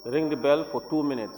Ring the bell for 2 minutes.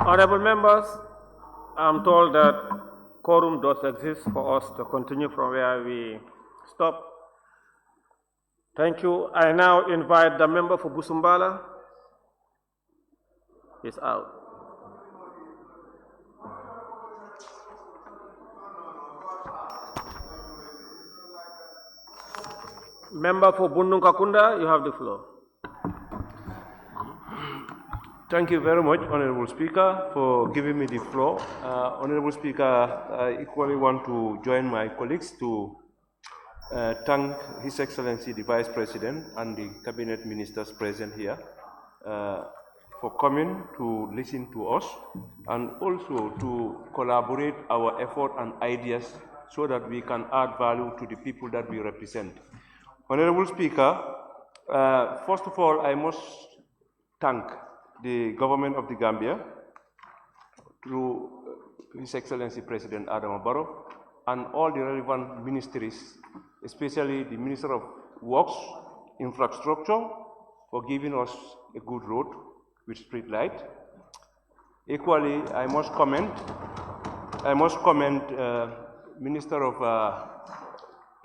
Honorable members, I'm told that quorum does exist for us to continue from where we stopped. Thank you. I now invite the member for Busumbala. He's out. Member for Bundung-Kakunda, you have the floor. Thank you very much, Honorable Speaker, for giving me the floor. Honorable Speaker, I equally want to join my colleagues to thank His Excellency the Vice President and the Cabinet Ministers present here for coming to listen to us and also to collaborate our effort and ideas so that we can add value to the people that we represent. Honorable Speaker, first of all, I must thank the government of the Gambia through His Excellency President Adam Barrow and all the relevant ministries, especially the Minister of Works, Infrastructure, for giving us a good road with street light. Equally, I must comment Minister of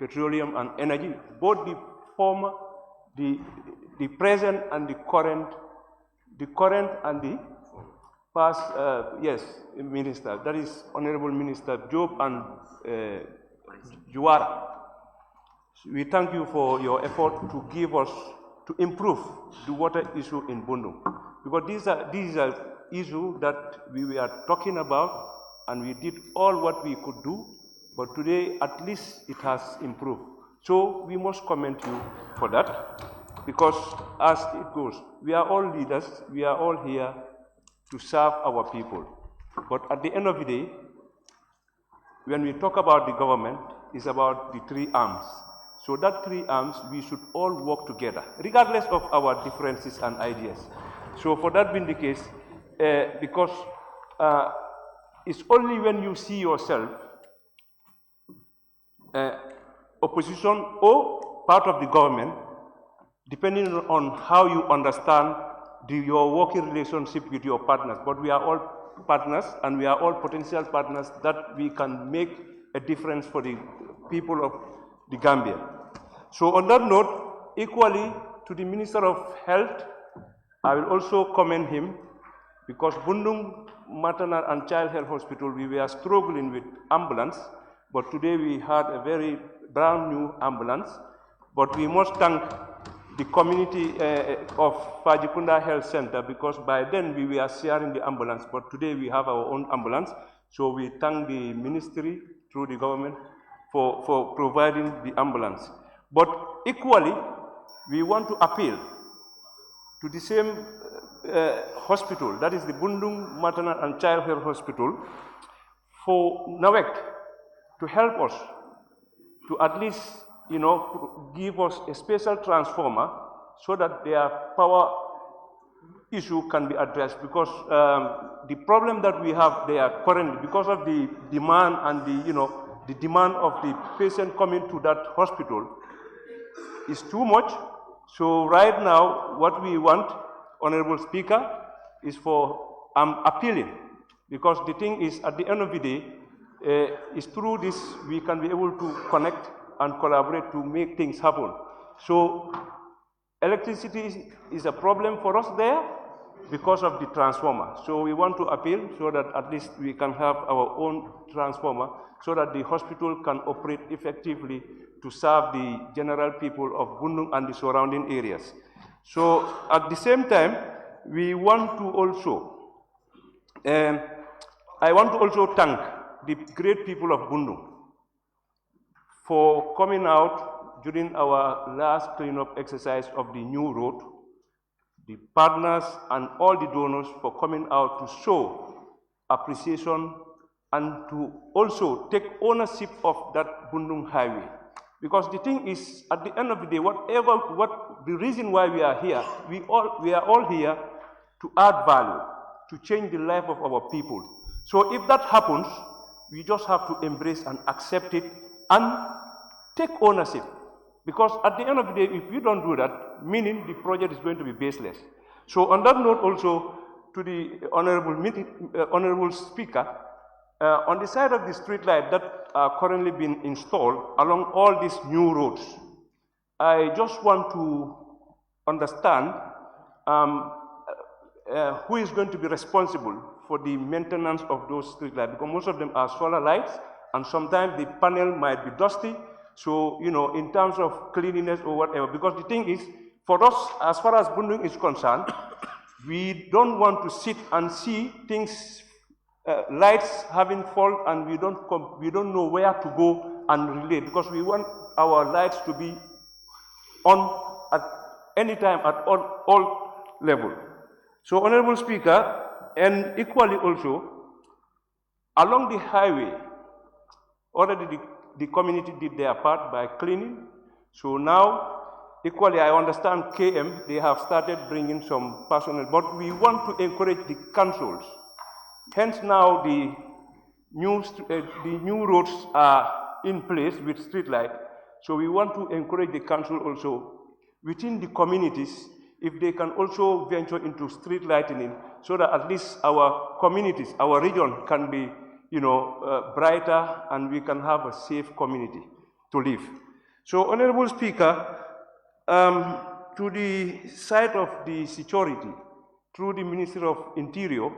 Petroleum and Energy, both the former, the present and the current and the past, yes, Minister, that is Honorable Minister Job and Juara. We thank you for your effort to give us, to improve the water issue in Bundung, because these are issues that we are talking about and we did all what we could do, but today at least it has improved. So we must commend you for that, because as it goes, we are all leaders, we are all here to serve our people. But at the end of the day, when we talk about the government, it's about the three arms. So that three arms, we should all work together, regardless of our differences and ideas. So for that being the case, because it's only when you see yourself opposition or part of the government, depending on how you understand your working relationship with your partners. But we are all partners and we are all potential partners that we can make a difference for the people of the Gambia. So on that note, equally to the Minister of Health, I will also commend him, because Bundung Maternal and Child Health Hospital, we were struggling with ambulance, but today we had a very brand new ambulance. But we must thank the community of Fajikunda Health Center, because by then we were sharing the ambulance, but today we have our own ambulance. So we thank the ministry through the government for providing the ambulance. But equally, we want to appeal to the same hospital, that is the Bundung Maternal and Child Health Hospital, for NAWEC to help us, to at least, give us a special transformer so that their power issue can be addressed, because the problem that we have there currently, because of the demand and the demand of the patient coming to that hospital is too much. So right now, what we want, Honorable Speaker, is for, I'm appealing, because the thing is, at the end of the day, is through this we can be able to connect and collaborate to make things happen. So electricity is a problem for us there because of the transformer. So we want to appeal so that at least we can have our own transformer so that the hospital can operate effectively to serve the general people of Bundung and the surrounding areas. So at the same time, we want to also, I want to also thank the great people of Bundung for coming out during our last cleanup exercise of the new road, the partners and all the donors for coming out to show appreciation and to also take ownership of that Bundung highway. Because the thing is, at the end of the day, what the reason why we are here, we are all here to add value, to change the life of our people. So if that happens, we just have to embrace and accept it and take ownership. Because at the end of the day, if you don't do that, meaning the project is going to be baseless. So on that note also, to the Honorable Speaker, on the side of the street light that are currently being installed along all these new roads, I just want to understand who is going to be responsible for the maintenance of those street lights, because most of them are solar lights, and sometimes the panel might be dusty. So, in terms of cleanliness or whatever, because the thing is, for us, as far as Bundung is concerned, we don't want to sit and see things, lights having fault, and we don't know where to go and relay, because we want our lights to be on at any time at all levels. So, Honorable Speaker, and equally also, along the highway, already the community did their part by cleaning. So now, equally, I understand KM, they have started bringing some personnel, but we want to encourage the councils. Hence now the new roads are in place with street light. So we want to encourage the council also within the communities, if they can also venture into street lighting, so that at least our communities, our region can be brighter, and we can have a safe community to live. So, Honorable Speaker, to the side of the security, through the Ministry of Interior,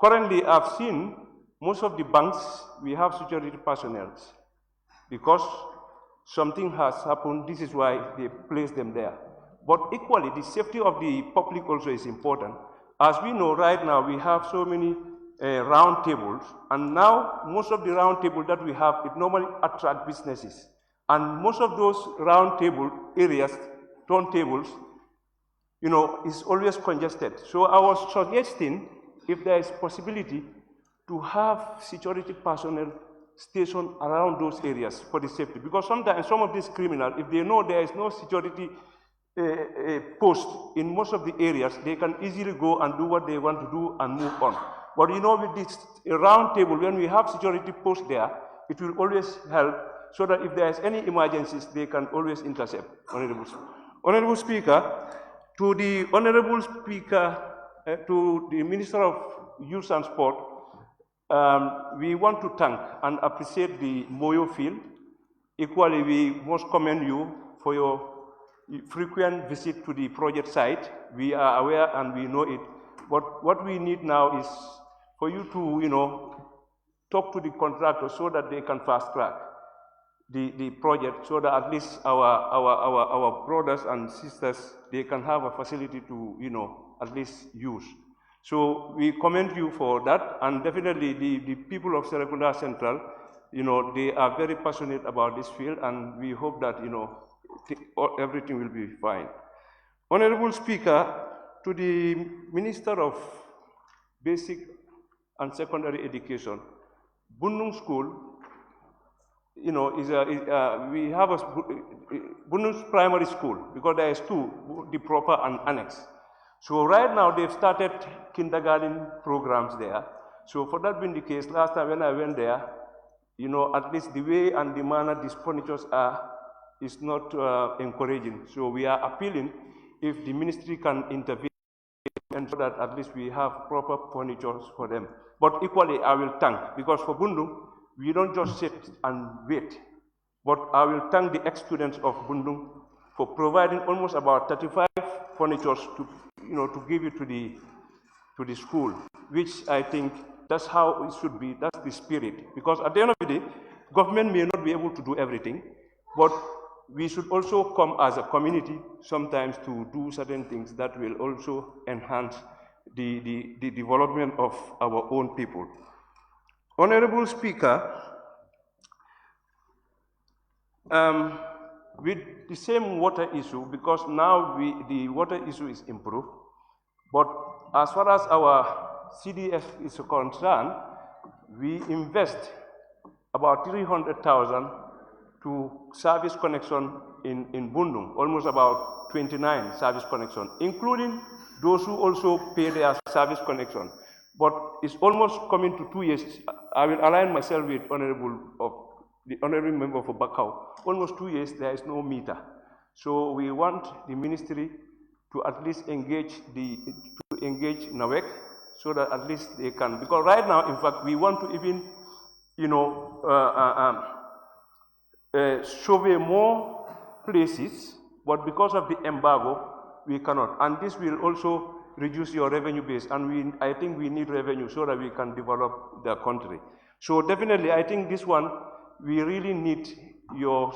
currently I've seen most of the banks, we have security personnel, because something has happened, this is why they place them there. But equally, the safety of the public also is important. As we know right now, we have so many round tables, and now most of the round tables that we have, it normally attract businesses. And most of those round table areas, turntables, is always congested. So I was suggesting, if there is possibility, to have security personnel stationed around those areas for the safety. Because sometimes some of these criminals, if they know there is no security post in most of the areas, they can easily go and do what they want to do and move on. But with this round table, when we have security posts there, it will always help, so that if there is any emergencies, they can always intercept. Honorable Speaker, to the Honorable Speaker, to the Minister of Youth and Sport, we want to thank and appreciate the Moyo field. Equally, we must commend you for your frequent visit to the project site. We are aware and we know it. But what we need now is for you to, talk to the contractor so that they can fast track the project, so that at least our brothers and sisters, they can have a facility to, at least use. So we commend you for that, and definitely the people of Serekunda Central, they are very passionate about this field, and we hope that, everything will be fine. Honorable Speaker, to the Minister of Basic and secondary education. Bundung School, we have a Bundung Primary School, because there is two, the proper and annex. So right now they've started kindergarten programs there. So for that being the case, last time when I went there, at least the way and the manner these furnitures are is not encouraging. So we are appealing if the ministry can intervene and so that at least we have proper furnitures for them. But equally, I will thank, because for Bundung, we don't just sit and wait, but I will thank the ex-students of Bundung for providing almost about 35 furnitures to give it to the school, which I think that's how it should be, that's the spirit. Because at the end of the day, government may not be able to do everything, but we should also come as a community sometimes to do certain things that will also enhance the development of our own people. Honorable Speaker, with the same water issue, because now the water issue is improved, but as far as our CDF is concerned, we invest about 300,000 to service connection in Bundung, almost about 29 service connection, including those who also pay their service connection. But it's almost coming to 2 years. I will align myself with the honorable member for Bakau. Almost 2 years, there is no meter. So we want the ministry to at least engage NAWEC so that at least they can, because right now, in fact, we want to even, survey more places, but because of the embargo, we cannot. And this will also reduce your revenue base, and I think we need revenue so that we can develop the country. So definitely, I think this one, we really need your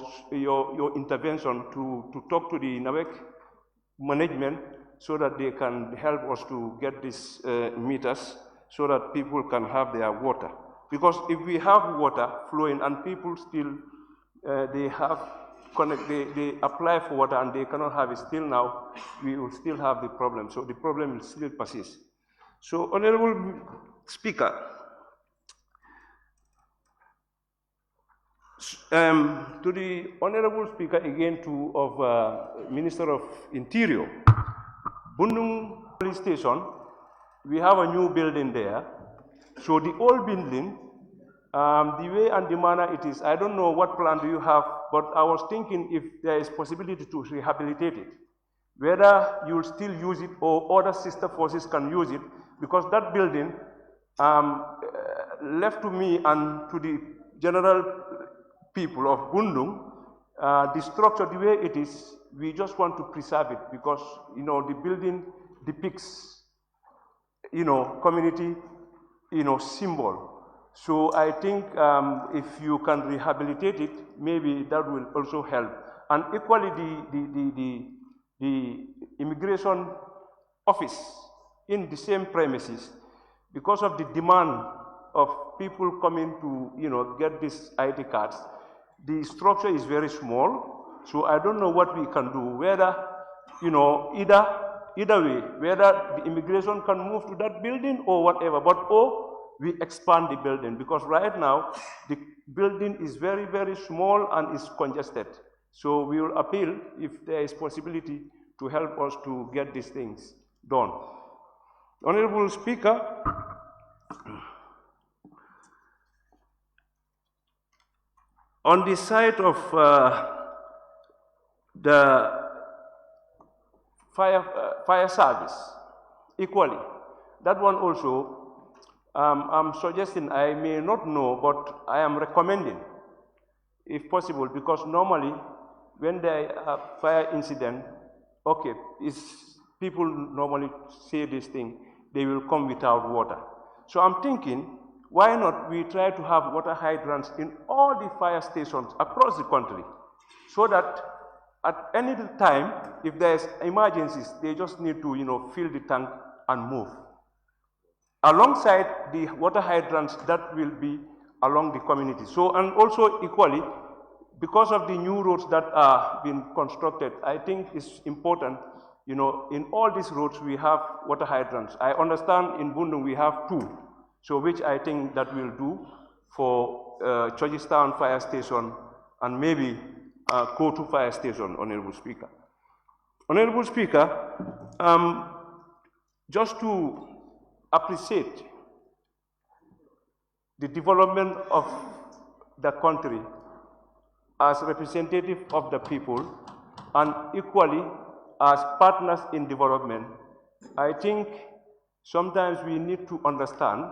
intervention to talk to the NAWEC management so that they can help us to get these meters so that people can have their water. Because if we have water flowing and people still, they apply for water and they cannot have it, still now, we will still have the problem. So the problem will still persist. So, Honorable Speaker, to the Honorable Speaker again of Minister of Interior, Bundung Police Station, we have a new building there. So the old building, the way and the manner it is, I don't know what plan do you have, but I was thinking if there is possibility to rehabilitate it, whether you will still use it or other sister forces can use it, because that building, left to me and to the general people of Bundung, the structure, the way it is, we just want to preserve it because, the building depicts, community, symbol. So I think if you can rehabilitate it, maybe that will also help. And equally, the immigration office in the same premises, because of the demand of people coming to, get these ID cards, the structure is very small. So I don't know what we can do, whether, either way, whether the immigration can move to that building or whatever, or we expand the building, because right now the building is very, very small and is congested. So we will appeal if there is possibility to help us to get these things done. Honorable Speaker, on the side of the fire service, equally, that one also, I'm suggesting, I may not know, but I am recommending, if possible, because normally when there is a fire incident, okay, people normally say this thing, they will come without water. So I'm thinking, why not we try to have water hydrants in all the fire stations across the country, so that at any time, if there's emergencies, they just need to, fill the tank and move. Alongside the water hydrants that will be along the community. So, and also equally, because of the new roads that are being constructed, I think it's important, in all these roads we have water hydrants. I understand in Bundung we have 2. So which I think that will do for Georgetown Fire Station and maybe Kotu Fire Station, Honorable Speaker. Honorable Speaker, just to appreciate the development of the country as representative of the people and equally as partners in development, I think sometimes we need to understand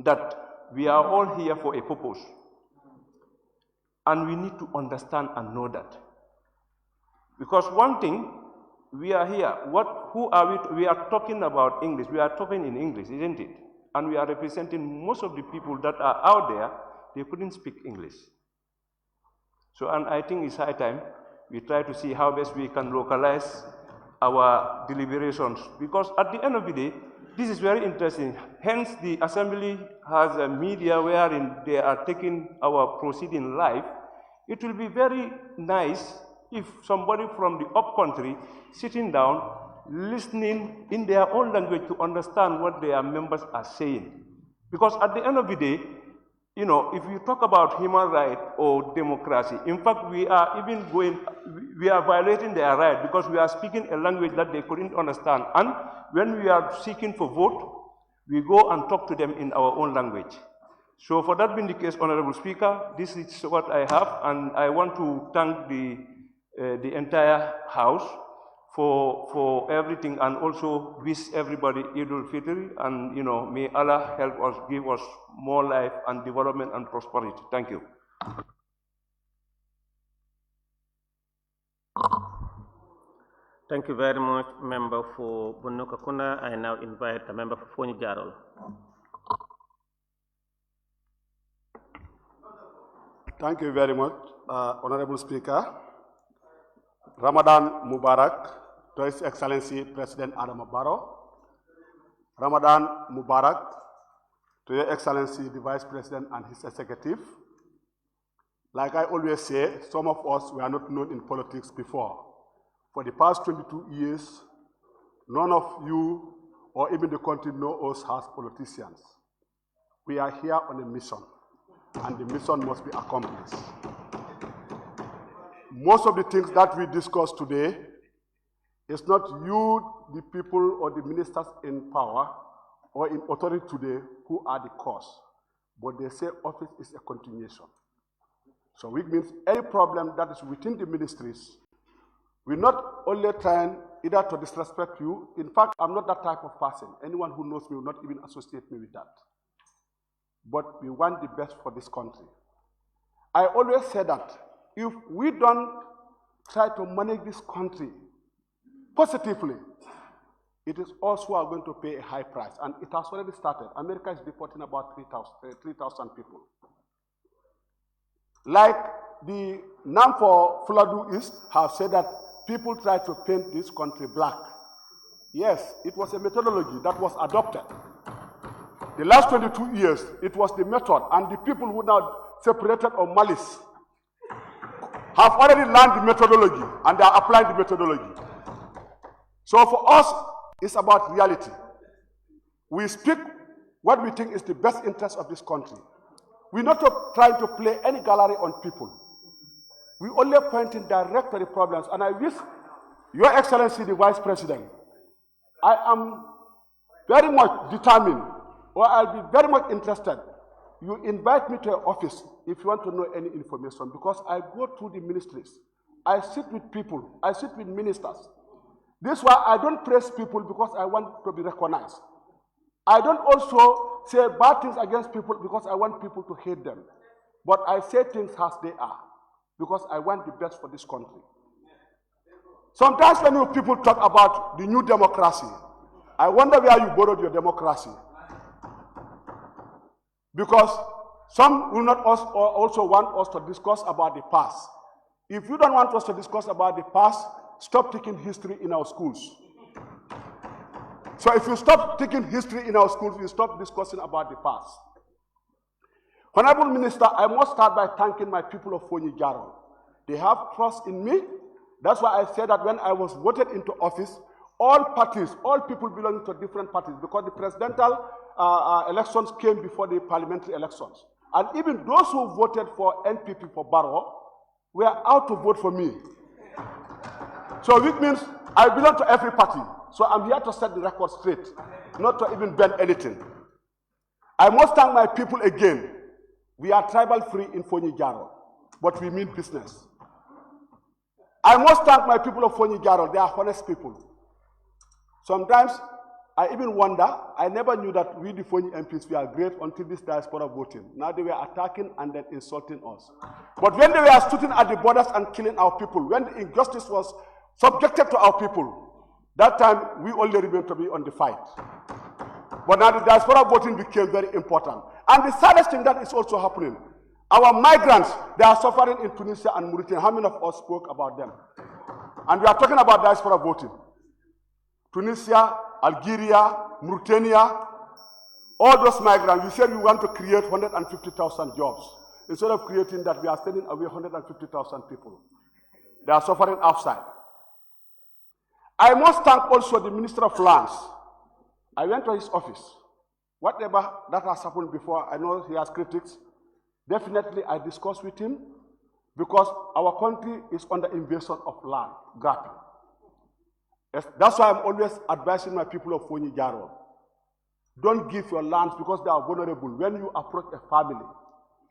that we are all here for a purpose. And we need to understand and know that. Because one thing, we are here, who are we? We are talking about English. We are talking in English, isn't it? And we are representing most of the people that are out there, they couldn't speak English. So, and I think it's high time we try to see how best we can localize our deliberations. Because at the end of the day, this is very interesting. Hence, the Assembly has a media wherein they are taking our proceeding live. It will be very nice if somebody from the upcountry sitting down, listening in their own language to understand what their members are saying. Because at the end of the day, you know, if you talk about human rights or democracy, in fact, we are violating their right because we are speaking a language that they couldn't understand. And when we are seeking for vote, we go and talk to them in our own language. So for that being the case, Honorable Speaker, this is what I have, and I want to thank the entire House for everything, and also wish everybody Eid al-Fitr, and you know, may Allah help us, give us more life and development and prosperity. Thank you. Thank you very much, Member for Bunuka Kuna. I now invite the Member for Foni Jarol. Thank you very much, Honorable Speaker. Ramadan Mubarak to His Excellency President Adam Barrow. Ramadan Mubarak to Your Excellency the Vice President and his executive. Like I always say, some of us were not known in politics before. For the past 22 years, none of you or even the country know us as politicians. We are here on a mission, and the mission must be accomplished. Most of the things that we discuss today is not you, the people or the ministers in power or in authority today who are the cause, but they say office is a continuation. So which means any problem that is within the ministries, we're not only trying either to disrespect you. In fact, I'm not that type of person. Anyone who knows me will not even associate me with that. But we want the best for this country. I always say that if we don't try to manage this country positively, it is us who are going to pay a high price. And it has already started. America is deporting about 3,000 people. Like the NAM for Fuladu East have said that people try to paint this country black. Yes, it was a methodology that was adopted. The last 22 years, it was the method, and the people who now separated on malice have already learned the methodology, and they are applying the methodology. So for us, it's about reality. We speak what we think is the best interest of this country. We're not trying to play any gallery on people. We only point in direct to the problems, and I wish Your Excellency the Vice President, I am very much determined, or I'll be very much interested. You invite me to your office if you want to know any information, because I go through the ministries. I sit with people. I sit with ministers. This is why I don't praise people, because I want to be recognized. I don't also say bad things against people because I want people to hate them. But I say things as they are, because I want the best for this country. Sometimes when you people talk about the new democracy, I wonder where you borrowed your democracy. Because some will not also want us to discuss about the past. If you don't want us to discuss about the past, stop taking history in our schools. So if you stop taking history in our schools, you stop discussing about the past. Honorable Minister, I must start by thanking my people of Foni Jaro. They have trust in me. That's why I said that when I was voted into office, all parties, all people belonging to different parties, because the presidential elections came before the parliamentary elections. And even those who voted for NPP for Barrow were out to vote for me. So which means I belong to every party. So I'm here to set the record straight, not to even bend anything. I must thank my people again. We are tribal free in Fonyi Jaro, but we mean business. I must thank my people of Fonyi Jaro. They are honest people. Sometimes I even wonder, I never knew that we the Fonyi MPs were great until this diaspora voting. Now they were attacking and then insulting us. But when they were sitting at the borders and killing our people, when the injustice was subjected to our people, that time we only remained to be on the fight. But now the diaspora voting became very important. And the saddest thing that is also happening, our migrants, they are suffering in Tunisia and Mauritania. How many of us spoke about them? And we are talking about diaspora voting. Tunisia, Algeria, Mauritania, all those migrants, we said we want to create 150,000 jobs. Instead of creating that, we are sending away 150,000 people. They are suffering outside. I must thank also the Minister of Lands. I went to his office. Whatever that has happened before, I know he has critics. Definitely I discussed with him because our country is under invasion of land, grabbing. Yes, that's why I'm always advising my people of Fonyi Jaro. Don't give your lands because they are vulnerable when you approach a family.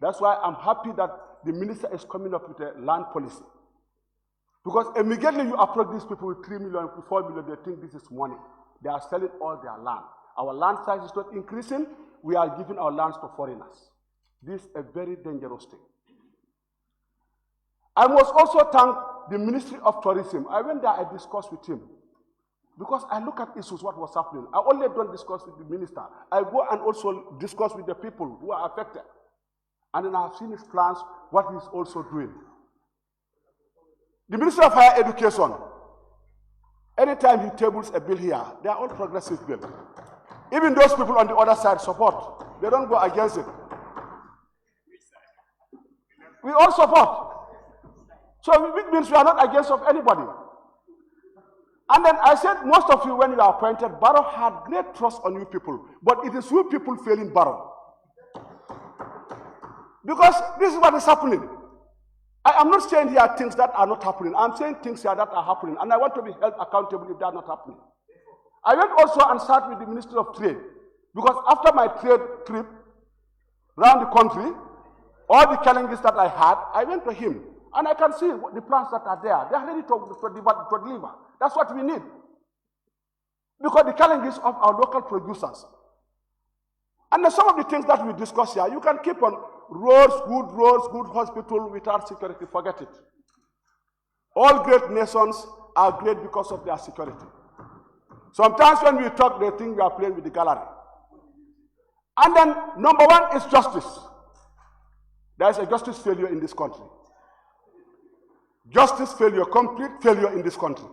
That's why I'm happy that the minister is coming up with a land policy. Because immediately you approach these people with 3 million, 4 million, they think this is money. They are selling all their land. Our land size is not increasing. We are giving our lands to foreigners. This is a very dangerous thing. I must also thank the Ministry of Tourism. I went there, I discussed with him. Because I look at issues, what was happening. I only don't discuss with the minister. I go and also discuss with the people who are affected. And then I have seen his plans, what he's also doing. The Minister of Higher Education, anytime he tables a bill here, they are all progressive bills. Even those people on the other side support. They don't go against it. We all support. So it means we are not against of anybody. And then I said, most of you, when you are appointed, Barrow had great trust on you people. But it is you people failing Barrow. Because this is what is happening. I am not saying here things that are not happening. I'm saying things here that are happening. And I want to be held accountable if they are not happening. I went also and sat with the Ministry of Trade. Because after my trade trip around the country, all the challenges that I had, I went to him. And I can see the plans that are there. They are ready to deliver. That's what we need. Because the challenges of our local producers. And then some of the things that we discuss here, you can keep on roads, good hospital without security, forget it. All great nations are great because of their security. Sometimes when we talk, they think we are playing with the gallery. And then number one is justice. There is a justice failure in this country. Justice failure, complete failure in this country.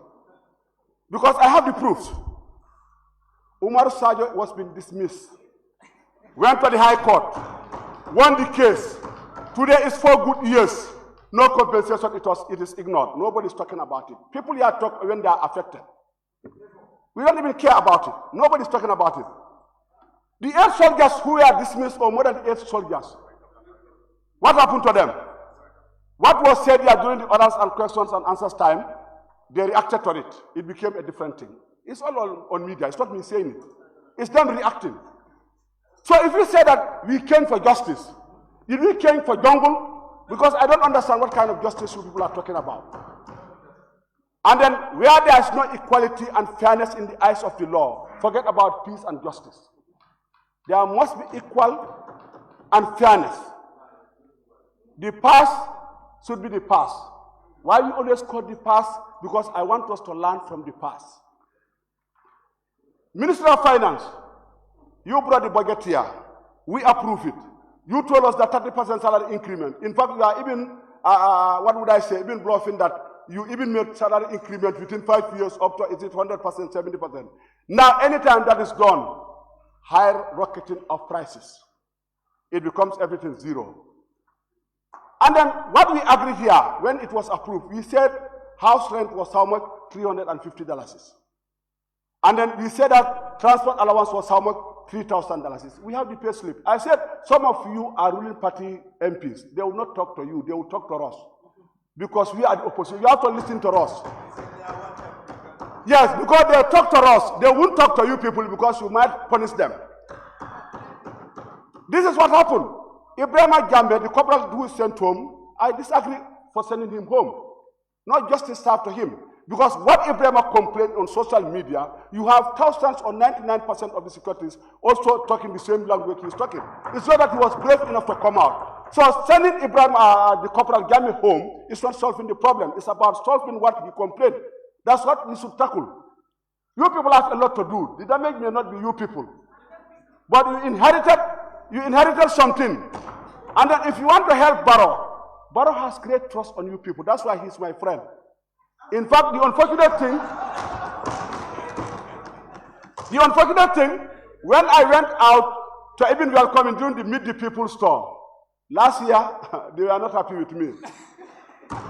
Because I have the proofs. Umar Sajo was being dismissed. Went to the High Court. Won the case. Today is 4 good years. No compensation, it is ignored. Nobody is talking about it. People here talk when they are affected. We don't even care about it. Nobody is talking about it. The 8 soldiers who were dismissed, or more than 8 soldiers, what happened to them? What was said here during the orders and questions and answers time, they reacted to it. It became a different thing. It's all on media. It's not me saying it. It's them reacting. So if you say that we came for justice, did we came for jungle? Because I don't understand what kind of justice you people are talking about. And then where there is no equality and fairness in the eyes of the law, forget about peace and justice. There must be equal and fairness. The past should be the past. Why we always call the past? Because I want us to learn from the past. Minister of Finance, you brought the budget here. We approve it. You told us that 30% salary increment. In fact, you are even, what would I say, even bluffing that you even made salary increment within 5 years up to, is it 100%, 70%. Now, anytime that is done, higher rocketing of prices. It becomes everything zero. And then what we agreed here, when it was approved, we said house rent was how much? $350. And then we said that transport allowance was how much? $3,000. We have the pay slip. I said, some of you are ruling party MPs. They will not talk to you. They will talk to us. Because we are the opposition. You have to listen to us. Yes, because they talk to us. They won't talk to you people because you might punish them. This is what happened. Ibrahim Gambe, the corporal who is sent home, I disagree for sending him home. Not justice served to him. Because what Ibrahim complained on social media, you have thousands or 99% of the securities also talking the same language he's talking. It's not that he was brave enough to come out. So sending Ibrahim, the corporal Gambe home, is not solving the problem. It's about solving what he complained. That's what we should tackle. You people have a lot to do. The damage may not be you people. But you inherited something. And then if you want to help Barrow has great trust on you people. That's why he's my friend. In fact, the unfortunate thing, when I went out to even welcome him during the Meet the People store, last year, they were not happy with me.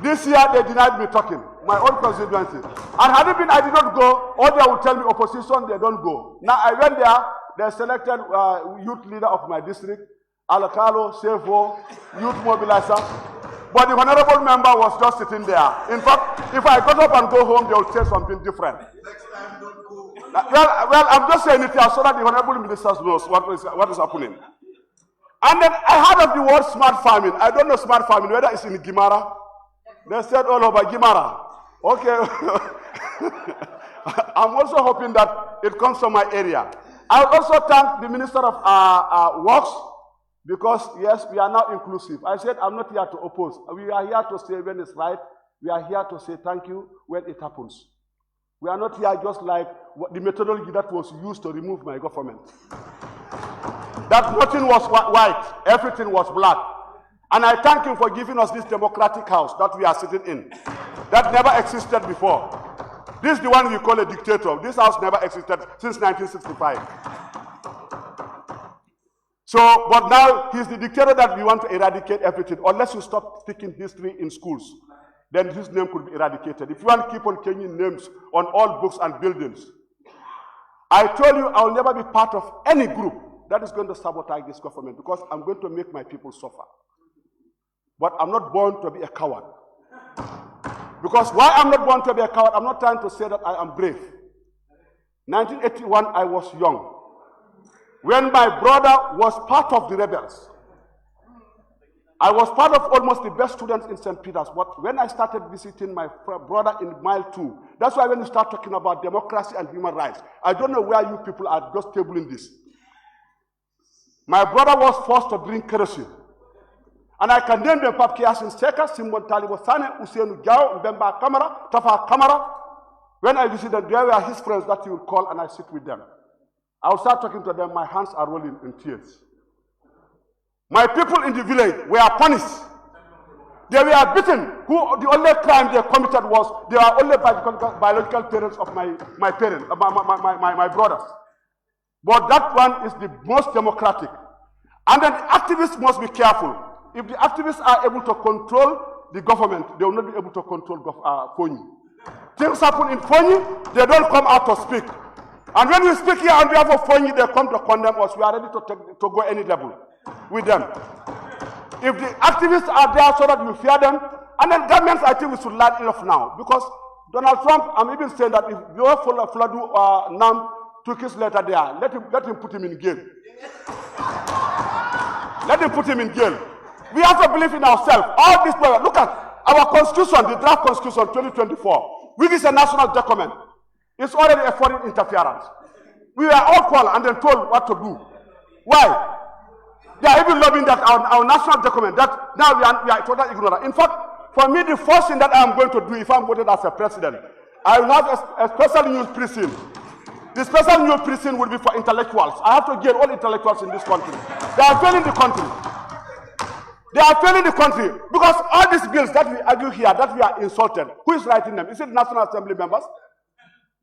This year, they denied me talking, my own constituency. And had it been I did not go, or they would tell me opposition, they don't go. Now, I went there, they selected youth leader of my district, Alakalo, Sevo, youth mobilizer. But the honorable member was just sitting there. In fact, if I got up and go home, they will say something different. Next time, don't go. Well, I'm just saying it here so that the honorable minister knows what is happening. And then I heard of the word smart farming. I don't know smart farming, whether it's in Gimara. They said all over Gimara. Okay. I'm also hoping that it comes from my area. I also thank the Minister of Works, because, yes, we are now inclusive. I said, I'm not here to oppose. We are here to say when it's right. We are here to say thank you when it happens. We are not here just like the methodology that was used to remove my government. That nothing was white, everything was black. And I thank him for giving us this democratic house that we are sitting in. That never existed before. This is the one we call a dictator. This house never existed since 1965. So, but now he's the dictator that we want to eradicate everything. Unless you stop speaking history in schools, then his name could be eradicated. If you want to keep on changing names on all books and buildings, I told you I will never be part of any group that is going to sabotage this government, because I'm going to make my people suffer. But I'm not born to be a coward. Because why I'm not born to be a coward, I'm not trying to say that I am brave. 1981, I was young. When my brother was part of the rebels, I was part of almost the best students in St. Peter's. But when I started visiting my brother in Mile 2, that's why when you start talking about democracy and human rights, I don't know where you people are just tabling this. My brother was forced to drink kerosene. And I can name them Papkias in Seka, Simon Talibo Sane, Usainu Gao, Mbemba Kamara, Tafa Kamara. When I visited, there were his friends that he would call and I sit with them. I would start talking to them, my hands are rolling in tears. My people in the village were punished. They were beaten. The only crime they committed was they are only biological parents of my parents, my brothers. But that one is the most democratic. And then the activists must be careful. If the activists are able to control the government, they will not be able to control Fonyi. Things happen in Fonyi, they don't come out to speak. And when we speak here on behalf of Fonyi, they come to condemn us. We are ready to go any level with them. If the activists are there so that you fear them, and then governments, I think we should learn enough now. Because Donald Trump, I'm even saying that if your Fladu Nam took his letter there, let him put him in jail. Let him put him in jail. We have to believe in ourselves. All this, look at our constitution, the draft constitution 2024, which is a national document. It's already a foreign interference. We were all called and then told what to do. Why? They are even lobbying that our national document, that now we are totally ignorant. In fact, for me, the first thing that I am going to do if I'm voted as a president, I will have a special news precinct. The special news precinct will be for intellectuals. I have to get all intellectuals in this country. They are failing the country. They are failing the country because all these bills that we argue here, that we are insulted, who is writing them? Is it National Assembly members?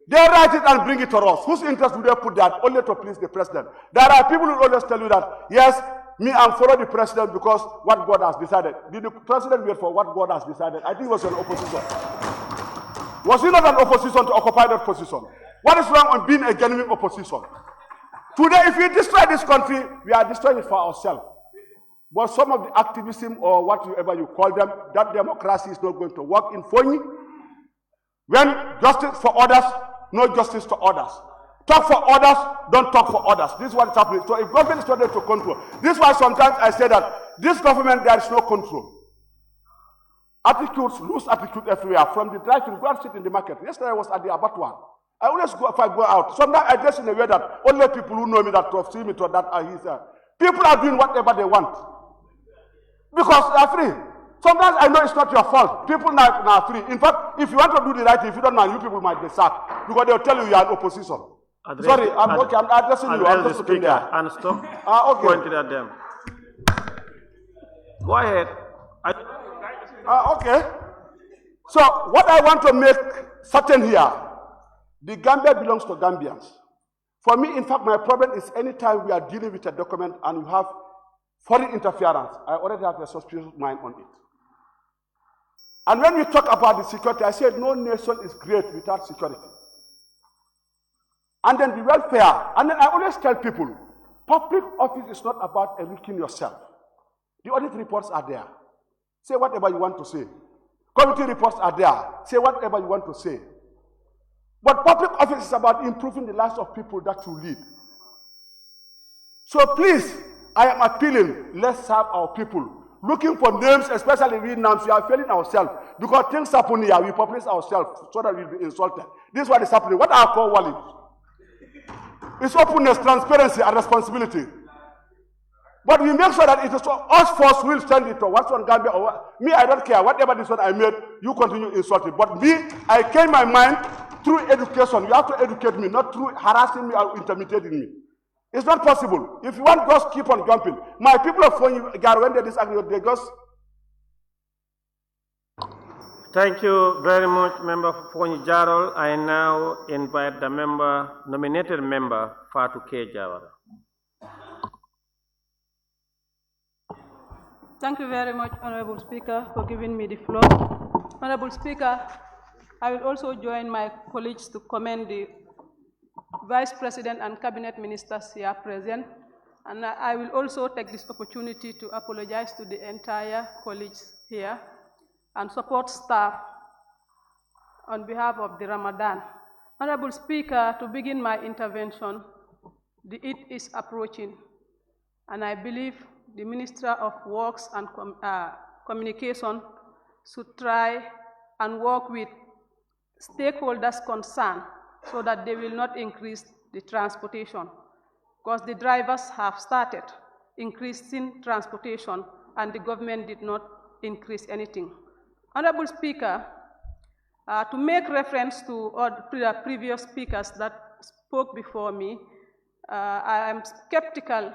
They write it and bring it to us. Whose interest do they put that? Only to please the president. There are people who always tell you that, yes, me, I'm for the president because what God has decided. Did the president wait for what God has decided? I think it was an opposition. Was he not an opposition to occupy that position? What is wrong on being a genuine opposition? Today, if we destroy this country, we are destroying it for ourselves. But some of the activism or whatever you call them, that democracy is not going to work in Fonyi. When justice for others, no justice to others. Talk for others, don't talk for others. This is what is happening. So if government is not able to control, this is why sometimes I say that this government, there is no control. Attitudes, loose attitude everywhere. From the drive-in, go and sit in the market. Yesterday I was at the abattoir. I always go, if I go out, sometimes I dress in a way that only people who know me that see me to that are his. People are doing whatever they want. Because they are free. Sometimes I know it's not your fault. People now are free. In fact, if you want to do the right thing, if you don't mind, you people might be sacked. Because they'll tell you you are in opposition. Sorry, I'm addressing you. I'm just sitting there. And stop Okay. pointing at them. Go ahead. Okay. So, what I want to make certain here, the Gambia belongs to Gambians. For me, in fact, my problem is anytime we are dealing with a document and you have foreign interference, I already have a suspicious mind on it. And when we talk about the security, I said no nation is great without security. And then the welfare. And then I always tell people, public office is not about enriching yourself. The audit reports are there. Say whatever you want to say. Committee reports are there. Say whatever you want to say. But public office is about improving the lives of people that you lead. So please, I am appealing, let's serve our people. Looking for names, especially we names, we are failing ourselves. Because things happen here, we populate ourselves so that we'll be insulted. This is what is happening. What I call Walid? It's openness, transparency, and responsibility. But we make sure that it is us first will stand it to what's on Gambia or me, I don't care. Whatever decision I made, you continue insulting. But me, I came my mind through education. You have to educate me, not through harassing me or intimidating me. It's not possible. If you want, just keep on jumping. My people of Fonyi, when they disagree, they just... Thank you very much, Member Fonyi Jarol. I now invite the nominated member, Fatou K. Jawara. Thank you very much, Honorable Speaker, for giving me the floor. Honorable Speaker, I will also join my colleagues to commend the Vice President and Cabinet Ministers here present. And I will also take this opportunity to apologize to the entire colleagues here and support staff on behalf of the Ramadan. Honorable Speaker, to begin my intervention, the Eid is approaching, and I believe the Minister of Works and Communication should try and work with stakeholders concerned so that they will not increase the transportation, because the drivers have started increasing transportation and the government did not increase anything. Honorable Speaker, to make reference to the previous speakers that spoke before me, I am skeptical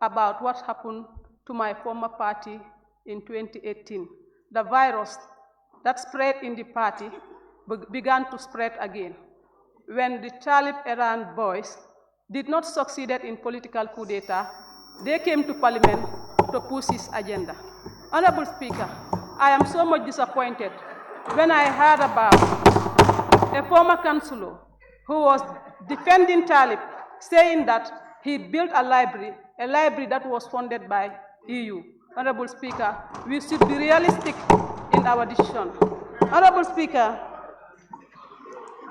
about what happened to my former party in 2018. The virus that spread in the party began to spread again when the Talib Iran boys did not succeed in political coup d'etat. They came to Parliament to push his agenda. Honorable Speaker, I am so much disappointed when I heard about a former councillor who was defending Talib, saying that he built a library that was funded by EU. Honorable Speaker, we should be realistic in our decision. Honorable Speaker,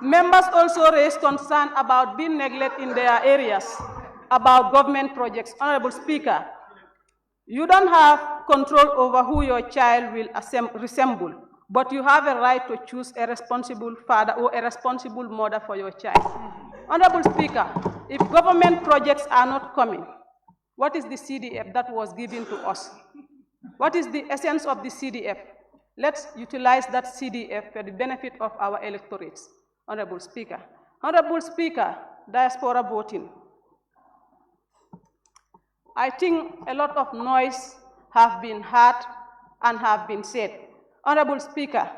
members also raised concern about being neglected in their areas, about government projects. Honorable Speaker, you don't have control over who your child will resemble, but you have a right to choose a responsible father or a responsible mother for your child. Honorable Speaker, if government projects are not coming, what is the CDF that was given to us? What is the essence of the CDF? Let's utilize that CDF for the benefit of our electorates. Honorable Speaker. Honorable Speaker, diaspora voting. I think a lot of noise have been heard and have been said. Honorable Speaker,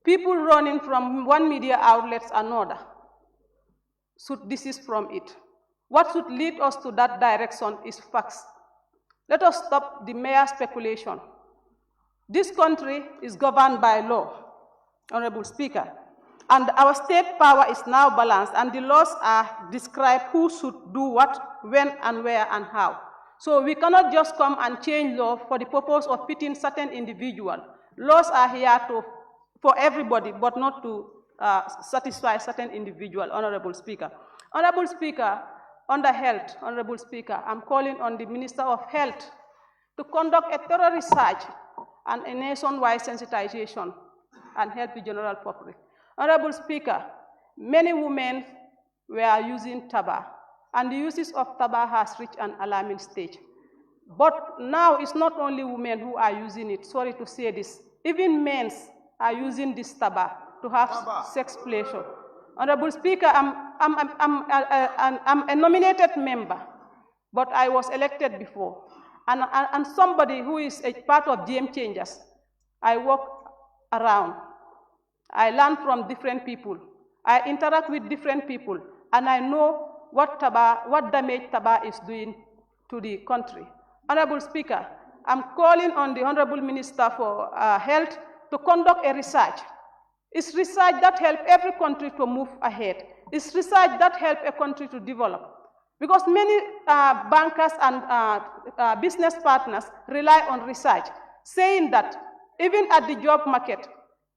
people running from one media outlet to another should desist from it. What should lead us to that direction is facts. Let us stop the mere speculation. This country is governed by law, Honorable Speaker, And our state power is now balanced, and the laws are described who should do what, when, and where, and how. So we cannot just come and change law for the purpose of pitting certain individuals. Laws are here for everybody, but not to satisfy certain individual, Honorable Speaker. Honorable Speaker, under health, Honorable Speaker, I'm calling on the Minister of Health to conduct a thorough research and a nationwide sensitization and help the general public. Honorable Speaker, many women were using tobacco, and the uses of tobacco has reached an alarming stage. But now it's not only women who are using it, sorry to say this, even men are using this tobacco to have sex pleasure. Honorable Speaker, I'm a nominated member, but I was elected before. And somebody who is a part of game changers, I walk around. I learn from different people. I interact with different people, and I know what damage tobacco is doing to the country. Honorable Speaker, I'm calling on the Honorable Minister for Health to conduct a research. It's research that helps every country to move ahead. It's research that helps a country to develop. Because many bankers and business partners rely on research, saying that even at the job market,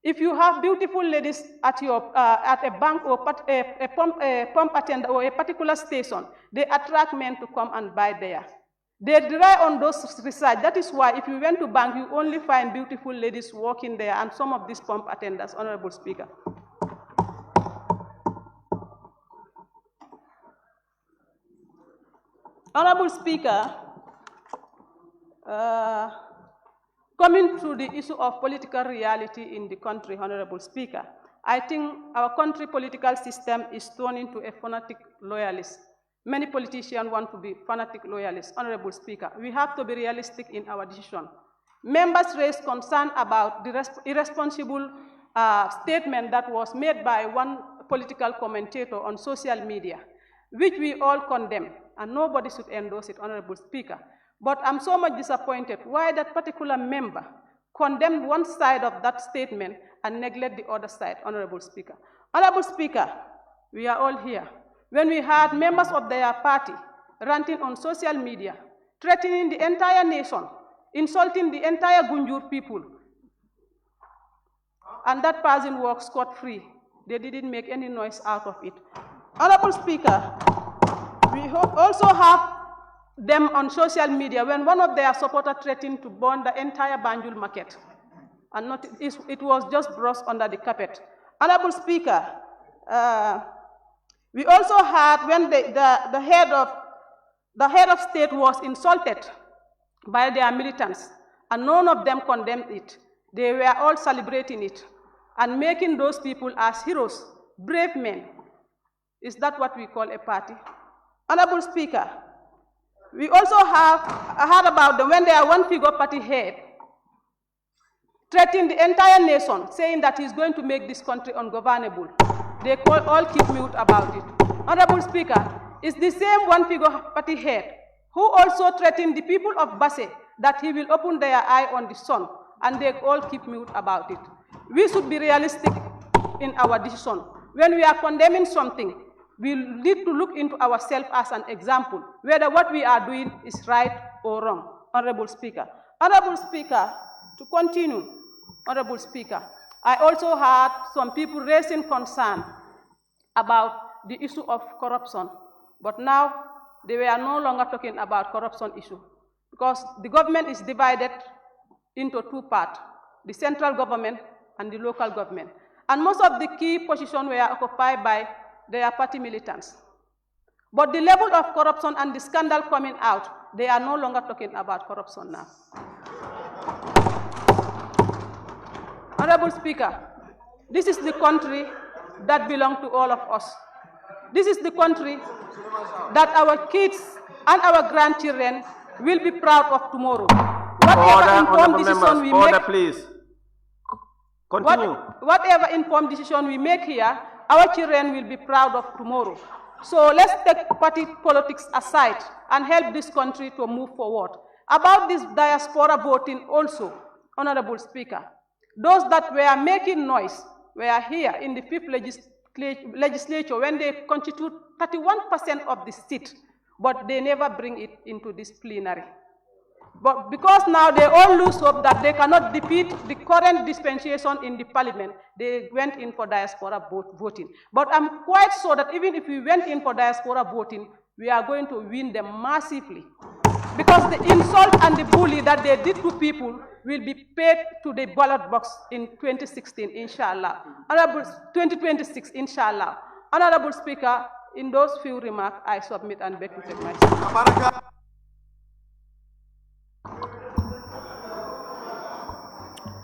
if you have beautiful ladies at a bank or a pump attendant or a particular station, they attract men to come and buy there. They rely on those research. That is why if you went to bank, you only find beautiful ladies working there and some of these pump attendants, Honorable Speaker. Honorable Speaker, coming to the issue of political reality in the country, Honorable Speaker, I think our country political system is turning into a fanatic loyalist. Many politicians want to be fanatic loyalists. Honorable Speaker, we have to be realistic in our decision. Members raised concern about the irresponsible statement that was made by one political commentator on social media, which we all condemn, and nobody should endorse it, Honorable Speaker. But I'm so much disappointed why that particular member condemned one side of that statement and neglect the other side, Honorable Speaker. Honorable Speaker, we are all here. When we had members of their party ranting on social media, threatening the entire nation, insulting the entire Gunjur people, and that person walked scot-free. They didn't make any noise out of it. Honorable Speaker, we also have them on social media when one of their supporters threatened to burn the entire Banjul market, and it was just brushed under the carpet. Honorable Speaker, we also had when the head of state was insulted by their militants, and none of them condemned it. They were all celebrating it and making those people as heroes, brave men. Is that what we call a party? Honorable Speaker, we also have heard about when their one figure party head threatened the entire nation, saying that he's going to make this country ungovernable. They all keep mute about it. Honorable Speaker, it's the same one figure party head who also threatened the people of Basse that he will open their eye on the sun, and they all keep mute about it. We should be realistic in our decision. When we are condemning something, we need to look into ourselves as an example, whether what we are doing is right or wrong. Honorable Speaker. Honorable Speaker, to continue, Honorable Speaker, I also heard some people raising concern about the issue of corruption, but now they were no longer talking about corruption issue because the government is divided into two parts, the central government and the local government. And most of the key positions were occupied by their party militants. But the level of corruption and the scandal coming out, they are no longer talking about corruption now. Honorable Speaker, this is the country that belongs to all of us. This is the country that our kids and our grandchildren will be proud of tomorrow. Whatever informed decision we make, please. Continue. Whatever informed decision we make here, our children will be proud of tomorrow. So let's take party politics aside and help this country to move forward. About this diaspora voting also, Honorable Speaker, those that were making noise were here in the 5th legislature when they constitute 31% of the seat, but they never bring it into this plenary. But because now they all lose hope that they cannot defeat the current dispensation in the parliament, they went in for diaspora voting. But I'm quite sure that even if we went in for diaspora voting, we are going to win them massively. Because the insult and the bully that they did to people will be paid to the ballot box in 2016, inshallah. 2026, inshallah. Honorable Speaker, in those few remarks, I submit and beg to take my seat.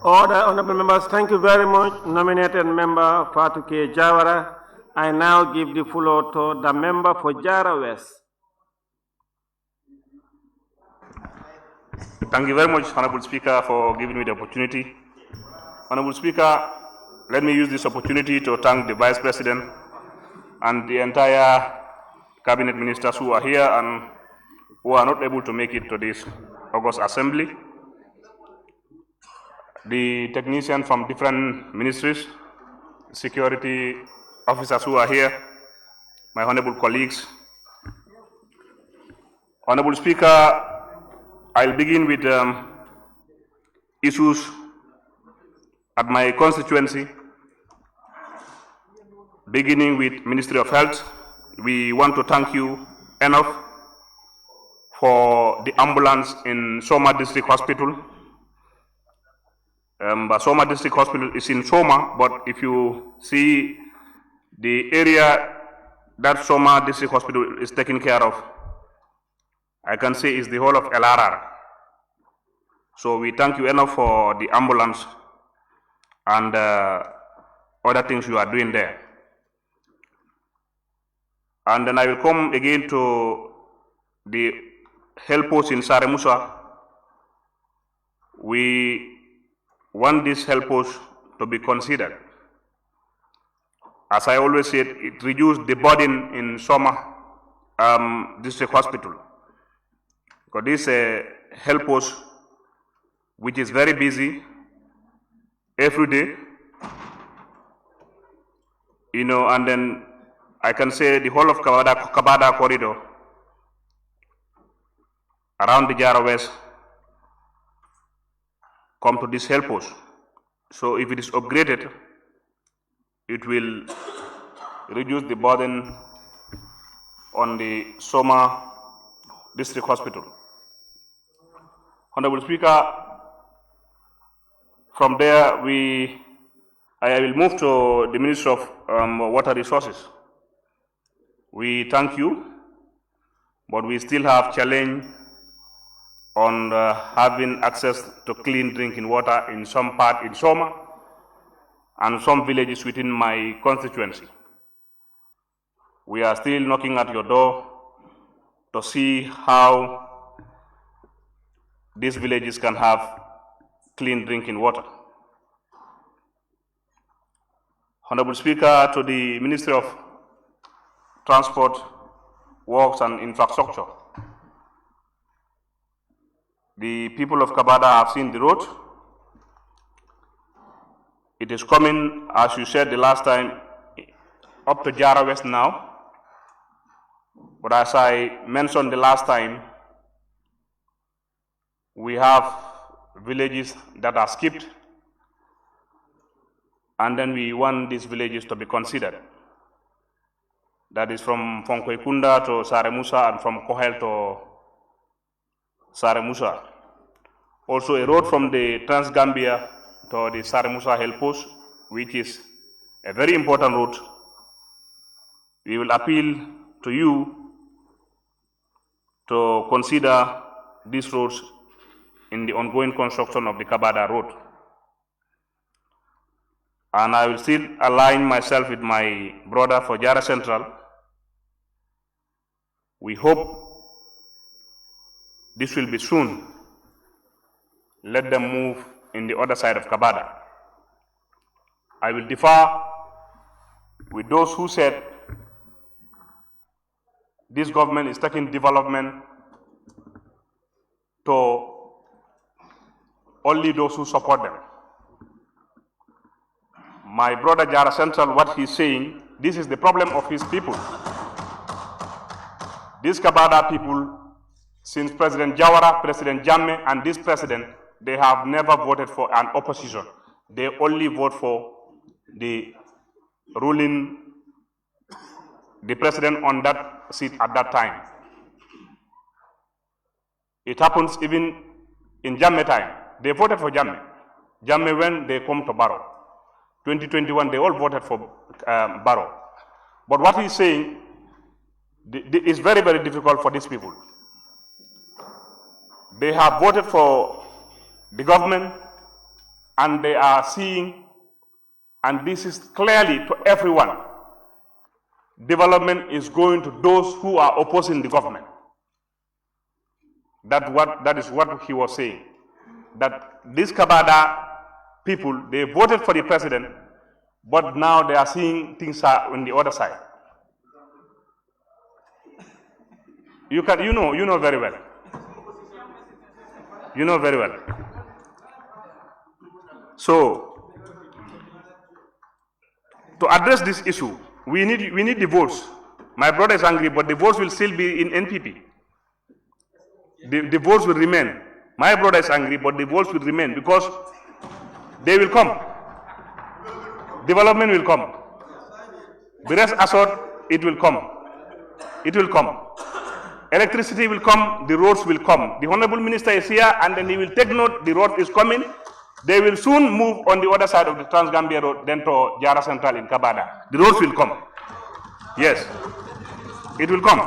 Order, honorable members, thank you very much. Nominated member Fatuke Jawara. I now give the floor to the member for Jara West. Thank you very much, Honorable Speaker, for giving me the opportunity. Honorable Speaker, let me use this opportunity to thank the Vice President and the entire Cabinet Ministers who are here and who are not able to make it to this August Assembly. The technicians from different ministries, security officers who are here, my honorable colleagues. Honorable Speaker, I'll begin with issues at my constituency, beginning with Ministry of Health. We want to thank you enough for the ambulance in Soma District Hospital. Soma District Hospital is in Soma, but if you see the area that Soma District Hospital is taking care of, I can say is the whole of LRR. So we thank you enough for the ambulance and other things you are doing there. And then I will come again to the help post in Saremusa. We want this help post to be considered. As I always said, it reduced the burden in Soma District Hospital. Because this help post, which is very busy every day, and then I can say the whole of Kabada corridor around the Jara West come to this help post. So if it is upgraded, it will reduce the burden on the Soma District Hospital. Honorable Speaker, from there I will move to the Ministry of Water Resources. We thank you, but we still have challenge on having access to clean drinking water in some part in Soma and some villages within my constituency. We are still knocking at your door to see how these villages can have clean drinking water. Honorable Speaker, to the Ministry of Transport, Works and Infrastructure. The people of Kabada have seen the road. It is coming, as you said the last time, up to Jara West now. But as I mentioned the last time, we have villages that are skipped, and then we want these villages to be considered. That is from Fonkoikunda to Saremusa and from Kohel to Saremusa. Also a road from the Trans-Gambia to the Saremusa Hill Post, which is a very important route. We will appeal to you to consider these roads in the ongoing construction of the Kabada Road. And I will still align myself with my brother for Jara Central. We hope this will be soon. Let them move in the other side of Kabada. I will differ with those who said this government is taking development to only those who support them. my brother Jara Central, what he's saying, this is the problem of his people. These Kabada people, since President Jawara, President Jammeh, and this president, they have never voted for an opposition. They only vote for the president on that seat at that time. It happens even in Jammeh time. They voted for Jammeh. Jammeh when they come to Barrow. 2021, they all voted for Barrow. But what he's saying is very, very difficult for these people. They have voted for the government, and they are seeing, and this is clearly to everyone, development is going to those who are opposing the government. That is what he was saying. That these Kabada people, they voted for the president, but now they are seeing things are on the other side. You know very well. You know very well. So, to address this issue, we need the votes. My brother is angry, but the votes will still be in NPP. The votes will remain. My brother is angry, but the votes will remain because they will come. Development will come. The rest assured, it will come. It will come. Electricity will come, the roads will come. The Honorable Minister is here, and then he will take note, the road is coming. They will soon move on the other side of the Trans-Gambia Road, then to Jara Central in Kabada. The roads will come. Yes, it will come.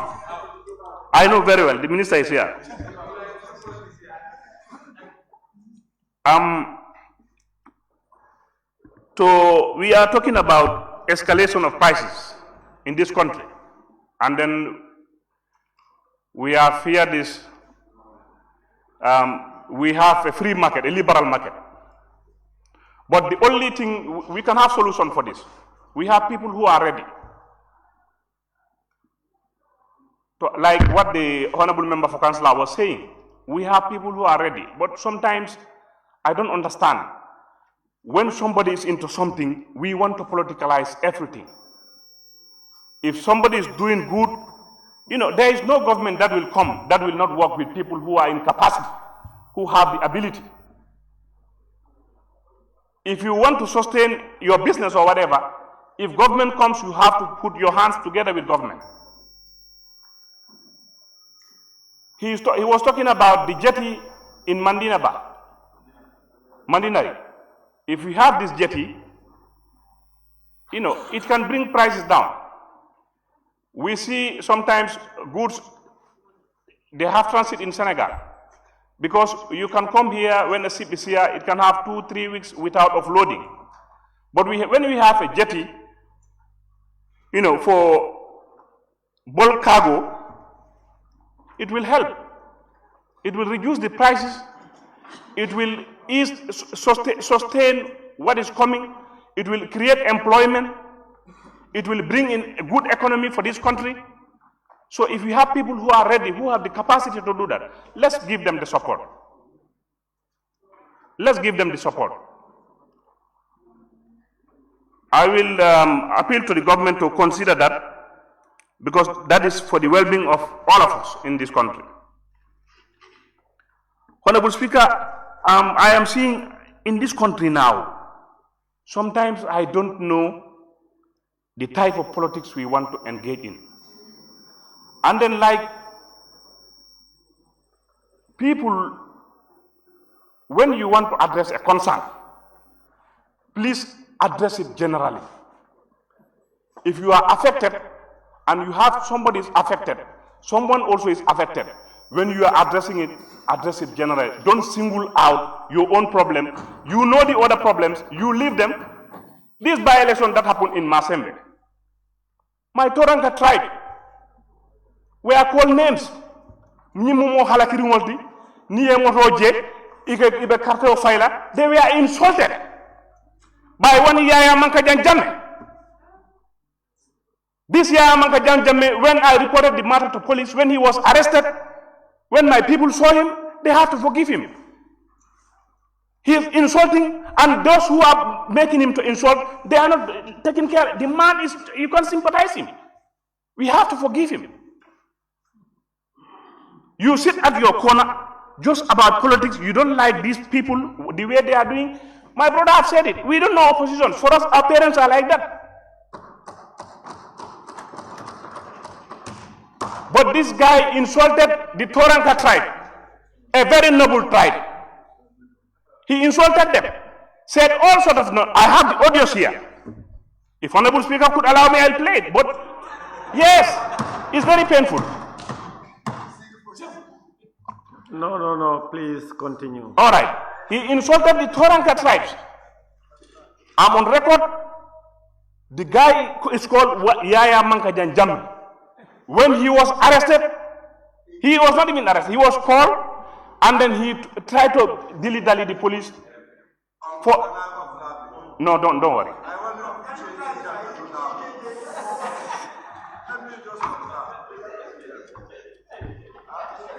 I know very well, the Minister is here. So we are talking about escalation of prices in this country, and then we have fear this. We have a free market, a liberal market. But the only thing, we can have solution for this. We have people who are ready. So, like what the Honorable Member for Councillor was saying, we have people who are ready. But sometimes, I don't understand. When somebody is into something, we want to politicalize everything. If somebody is doing good, there is no government that will come that will not work with people who are in capacity, who have the ability. If you want to sustain your business or whatever, if government comes, you have to put your hands together with government. He was talking about the jetty in Mandinari. If we have this jetty, it can bring prices down. We see sometimes goods, they have transit in Senegal. Because you can come here, when the ship is here, it can have 2-3 weeks without offloading. But when we have a jetty, for bulk cargo, it will help. It will reduce the prices. It will sustain what is coming. It will create employment. It will bring in a good economy for this country. So if we have people who are ready, who have the capacity to do that, let's give them the support. Let's give them the support. I will appeal to the government to consider that, because that is for the well-being of all of us in this country. Honorable Speaker, I am seeing in this country now, sometimes I don't know the type of politics we want to engage in. And then, like, people, when you want to address a concern, please address it generally. If you are affected and you have somebody is affected, someone also is affected, when you are addressing it, address it generally. Don't single out your own problem. You know the other problems, you leave them. This by-election that happened in Masembe, my Toranka tribe were called names. They were insulted by one Yaya Mankajan Jammeh. This Yaya Mankajan Jammeh, when I reported the matter to police, when he was arrested, when my people saw him, they have to forgive him. He is insulting, and those who are not making him to insult. They are not taking care. The man is, you can sympathize him. We have to forgive him. You sit at your corner just about politics. You don't like these people, the way they are doing. My brother have said it. We don't know opposition. For us, our parents are like that. But this guy insulted the Toranka tribe, a very noble tribe. He insulted them, said all sorts of, I have the audios here. If Honorable Speaker could allow me, I'll play it. But yes, it's very painful. No, please continue. All right. He insulted the Toranka tribes. I'm on record. The guy is called Yaya Mankajan Jam. When he was arrested, he was not even arrested. He was called, and then he tried to dilly-dally the police. No, don't worry.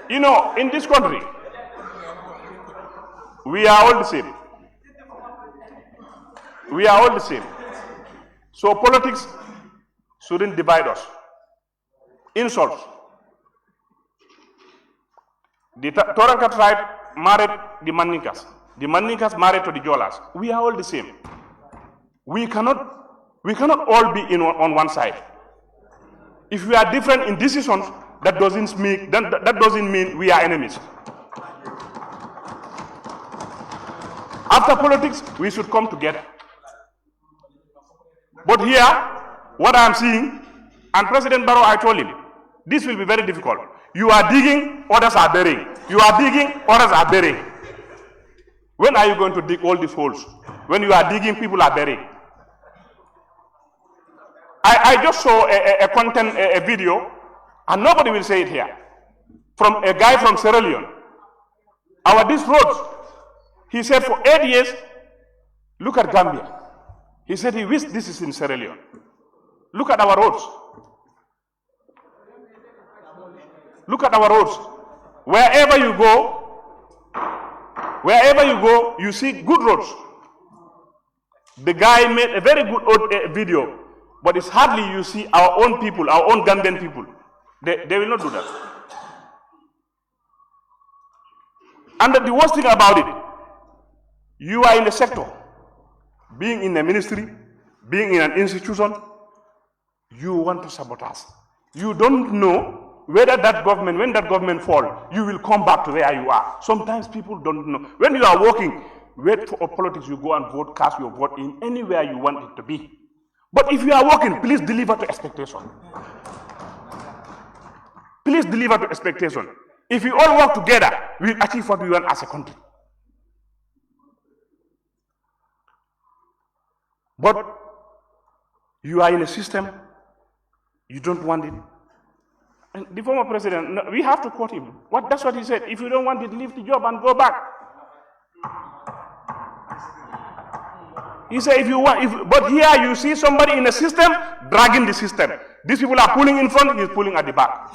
You know, in this country, we are all the same. We are all the same. So politics shouldn't divide us. Insults. The Toranka tribe married the Manikas. The Manikas married to the Jolas. We are all the same. We cannot all be on one side. If we are different in decisions, that doesn't mean we are enemies. After politics, we should come together. But here, what I am seeing, and President Barrow, I told him, this will be very difficult. You are digging, others are burying. You are digging, others are burying. When are you going to dig all these holes? When you are digging, people are burying. I just saw a video, and nobody will say it here, from a guy from Sierra Leone. These roads, he said for 8 years, look at Gambia. He said he wished this is in Sierra Leone. Look at our roads. Look at our roads. Wherever you go, you see good roads. The guy made a very good video, but it's hardly you see our own people, our own Gambian people. They will not do that. And the worst thing about it, you are in the sector, being in a ministry, being in an institution, you want to sabotage. You don't know whether that government, when that government falls, you will come back to where you are. Sometimes people don't know. When you are working, wait for politics, you go and vote, cast your vote in anywhere you want it to be. But if you are working, please deliver to expectation. Please deliver to expectation. If we all work together, we will achieve what we want as a country. But you are in a system, you don't want it. And the former president, no, we have to quote him. That's what he said. If you don't want it, leave the job and go back. He said, but here you see somebody in a system dragging the system. These people are pulling in front, he's pulling at the back.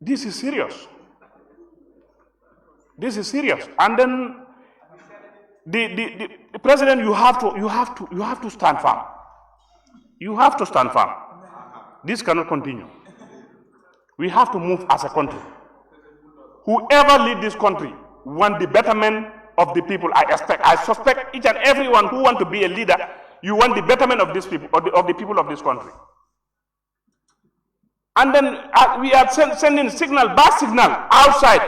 This is serious. This is serious. And then the president, you have to stand firm. You have to stand firm. This cannot continue. We have to move as a country. Whoever leads this country want the betterment of the people. I suspect each and everyone who want to be a leader, you want the betterment of these people, of the people of this country. And then we are sending bad signal outside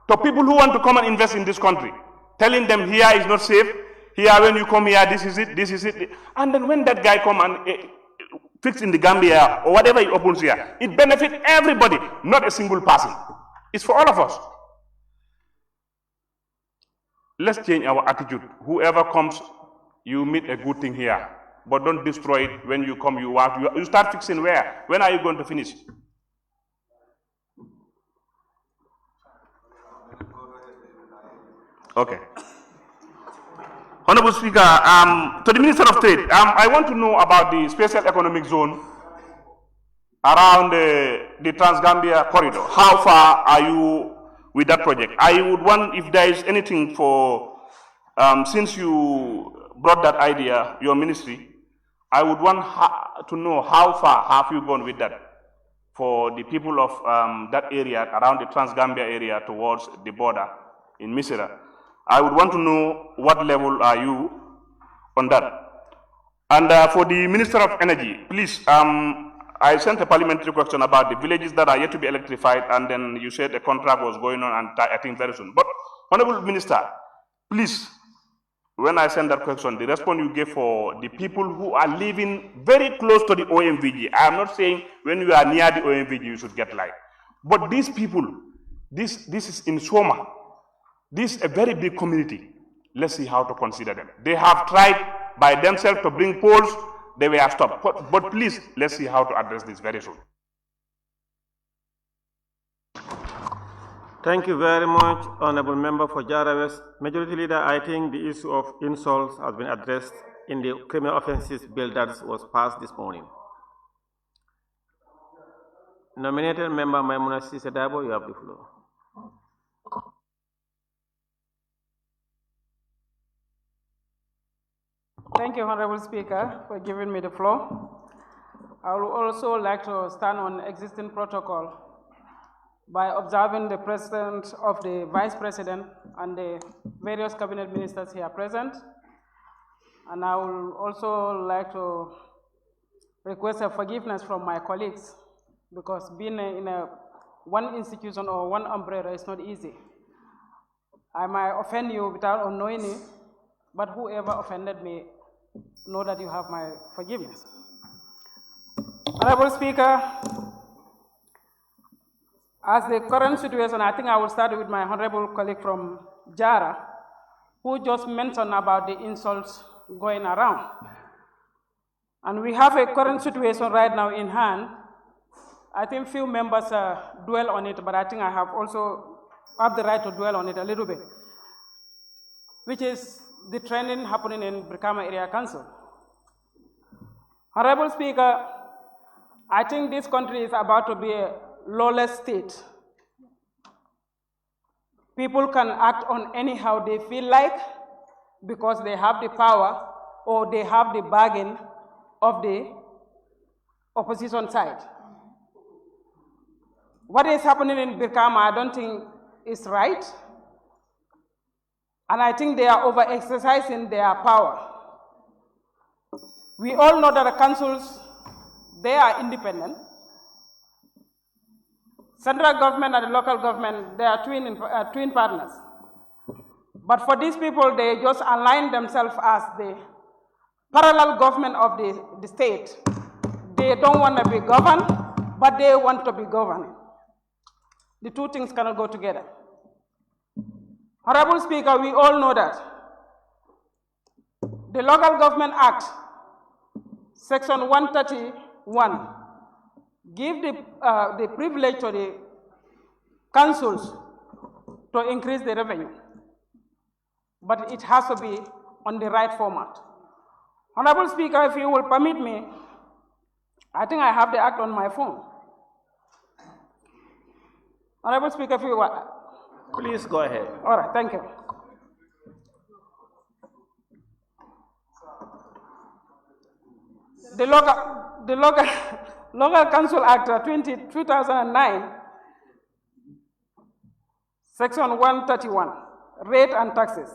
to people who want to come and invest in this country, telling them here is not safe, here when you come here, this is it. And then when that guy come and fix in the Gambia or whatever he opens here, it benefits everybody, not a single person. It's for all of us. Let's change our attitude. Whoever comes, you meet a good thing here, but don't destroy it. When you come, you start fixing where? When are you going to finish? Okay. Honorable Speaker, to the Minister of State, I want to know about the special economic zone around the Trans-Gambia corridor. How far are you with that project. I would want, if there is anything for, since you brought that idea, your ministry, I would want to know how far have you gone with that for the people of that area, around the Trans-Gambia area towards the border in Misira. I would want to know what level are you on that. And for the Minister of Energy, please, I sent a parliamentary question about the villages that are yet to be electrified, and then you said a contract was going on, and I think very soon. But, Honorable Minister, please, when I sent that question, the response you gave for the people who are living very close to the OMVG. I am not saying when you are near the OMVG you should get light. But these people, this is in Soma. This is a very big community. Let's see how to consider them. They have tried by themselves to bring poles, they were stopped. But please, let's see how to address this very soon. Thank you very much, Honorable Member for Jara West. Majority Leader, I think the issue of insults has been addressed in the criminal offences bill that was passed this morning. Nominated Member Maimuna Sisedabo, you have the floor. Thank you, Honorable Speaker, for giving me the floor. I would also like to stand on existing protocol by observing the President of the Vice President and the various Cabinet Ministers here present. And I would also like to request a forgiveness from my colleagues, because being in one institution or one umbrella is not easy. I might offend you without knowing it, but whoever offended me, know that you have my forgiveness. Honorable Speaker, as the current situation, I think I will start with my honorable colleague from Jara, who just mentioned about the insults going around. And we have a current situation right now in hand. I think few members dwell on it, but I think I have also have the right to dwell on it a little bit, which is the trending happening in Brikama Area Council. Honorable Speaker, I think this country is about to be a lawless state. People can act on anyhow they feel like, because they have the power or they have the bargain of the opposition side. What is happening in Brikama, I don't think is right. And I think they are over-exercising their power. We all know that the councils, they are independent. Central government and the local government, they are twin partners. But for these people, they just align themselves as the parallel government of the state. They don't want to be governed, but they want to be governed. The two things cannot go together. Honorable Speaker, we all know that the Local Government Act, Section 131, give the privilege to the councils to increase the revenue, but it has to be on the right format. Honorable Speaker, if you will permit me, I think I have the act on my phone. Honorable Speaker, if you will. Please go ahead. All right, thank you. The Local Council Act 2009, Section 131, Rate and Taxes.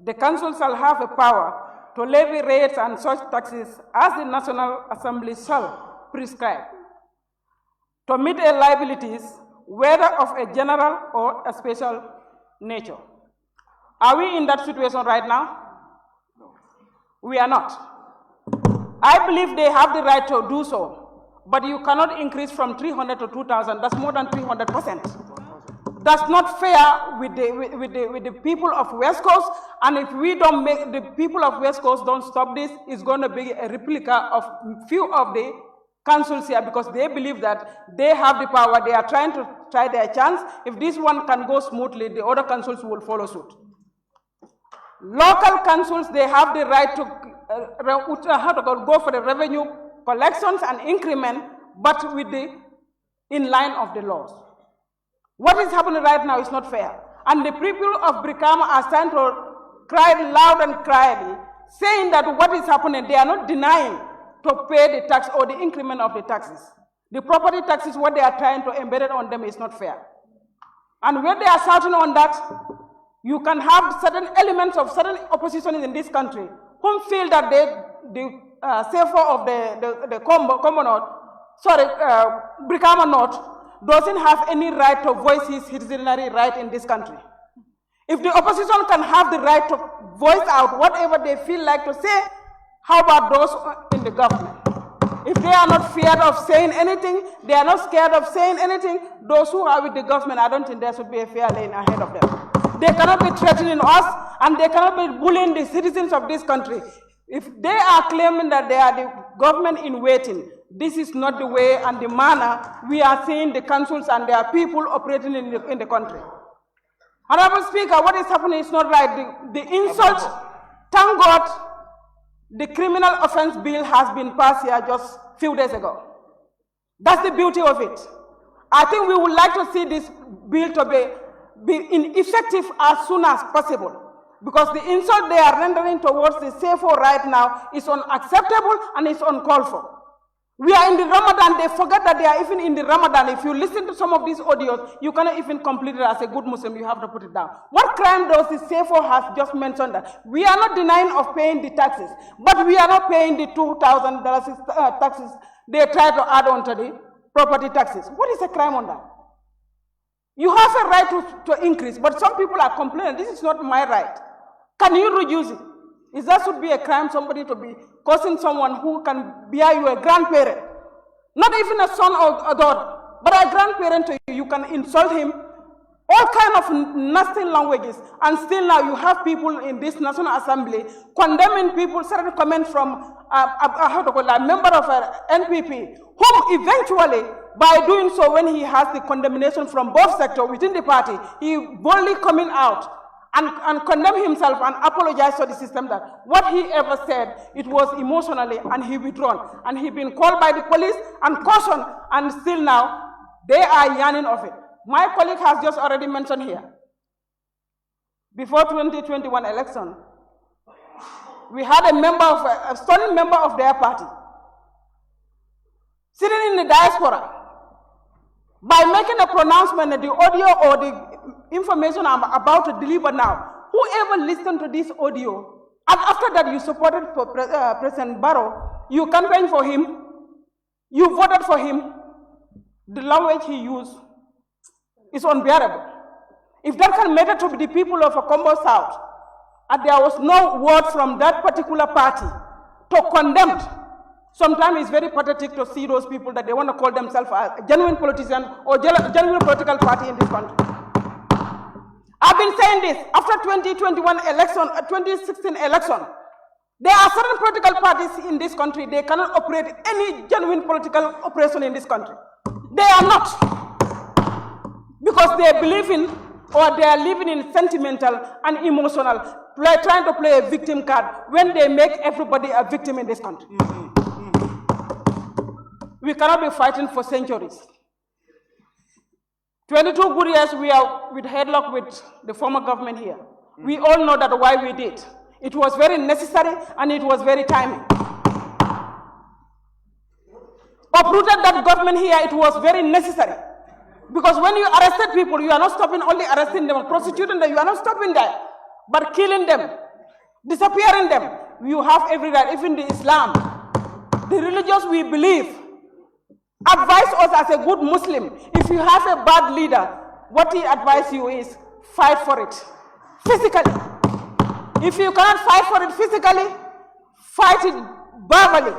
The Council shall have a power to levy rates and such taxes as the National Assembly shall prescribe, to meet a liabilities, whether of a general or a special nature. Are we in that situation right now? No. We are not. I believe they have the right to do so, but you cannot increase from 300 to 2,000. That's more than 300%. That's not fair with the people of West Coast, and if we don't make the people of West Coast don't stop this, it's going to be a replica of few of the councils here, because they believe that they have the power. They are trying to try their chance. If this one can go smoothly, the other councils will follow suit. Local councils, they have the right to go for the revenue collections and increment, but with the in line of the laws. What is happening right now is not fair. And the people of Brikama are starting to cry loud and clearly, saying that what is happening, they are not denying to pay the tax or the increment of the taxes. The property taxes, what they are trying to embed it on them is not fair. And when they are shouting on that, you can have certain elements of certain opposition in this country who feel that the CFO of the Brikama North doesn't have any right to voice his citizenry right in this country. If the opposition can have the right to voice out whatever they feel like to say, how about those in the government? If they are not feared of saying anything, they are not scared of saying anything, those who are with the government, I don't think there should be a fair lane ahead of them. They cannot be threatening us, and they cannot be bullying the citizens of this country. If they are claiming that they are the government in waiting, this is not the way and the manner we are seeing the councils and their people operating in the country. Honorable Speaker, what is happening is not right. The insult, thank God, the criminal offense bill has been passed here just a few days ago. That's the beauty of it. I think we would like to see this bill to be effective as soon as possible, because the insult they are rendering towards the CFO right now is unacceptable and it's uncalled for. We are in the Ramadan, they forget that they are even in the Ramadan. If you listen to some of these audios, you cannot even complete it as a good Muslim, you have to put it down. What crime does the CFO has just mentioned that? We are not denying of paying the taxes, but we are not paying the $2,000 taxes they try to add on to the property taxes. What is the crime on that? You have a right to increase, but some people are complaining, this is not my right. Can you reduce it? Is that should be a crime, somebody to be causing someone who can bear you a grandparent, not even a son or a daughter, but a grandparent to you, you can insult him, all kind of nasty languages, and still now you have people in this National Assembly condemning people, certain comments from a member of NPP, whom eventually, by doing so, when he has the condemnation from both sectors within the party, he boldly coming out and condemn himself and apologize to the system that what he ever said, it was emotionally, and he withdrawn. And he been called by the police and cautioned, and still now, they are yearning of it. My colleague has just already mentioned here, before 2021 election, we had a stunning member of their party sitting in the diaspora. By making a pronouncement, the audio or the information I'm about to deliver now, whoever listened to this audio, and after that you supported for President Barrow, you campaigned for him, you voted for him, the language he used is unbearable. If that can matter to the people of Combo South, and there was no word from that particular party to condemn, sometimes it's very pathetic to see those people that they want to call themselves a genuine politician or genuine political party in this country. I've been saying this, after 2021 election, 2016 election, there are certain political parties in this country, they cannot operate any genuine political operation in this country. They are not. Because they believe in, or they are living in sentimental and emotional, trying to play a victim card when they make everybody a victim in this country. We cannot be fighting for centuries. 22 good years we are with headlock with the former government here. We all know that why we did. It was very necessary and it was very timely. Uprooted that government here, it was very necessary. Because when you arrested people, you are not stopping only arresting them, prosecuting them, you are not stopping that, but killing them, disappearing them. You have every right, even the Islam, the religious we believe, advise us as a good Muslim, if you have a bad leader, what he advises you is fight for it physically. If you cannot fight for it physically, fight it verbally.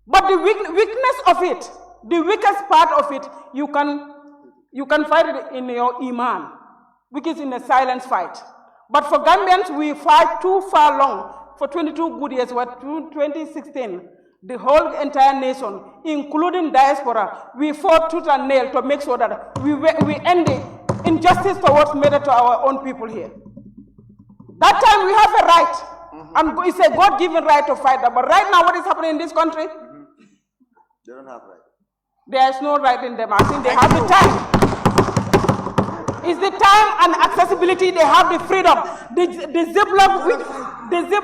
But the weakness of it, the weakest part of it, you can fight it in your iman, which is in a silent fight. But for Gambians, we fight too far long. For 22 good years, what 2016, the whole entire nation, including diaspora, we fought tooth and nail to make sure that we end the injustice towards murder to our own people here. That time we have a right, and it's a God-given right to fight that. But right now, what is happening in this country? They don't have right. There is no right in them. I think they have the time. It's the time and accessibility. They have the freedom. The ziplock,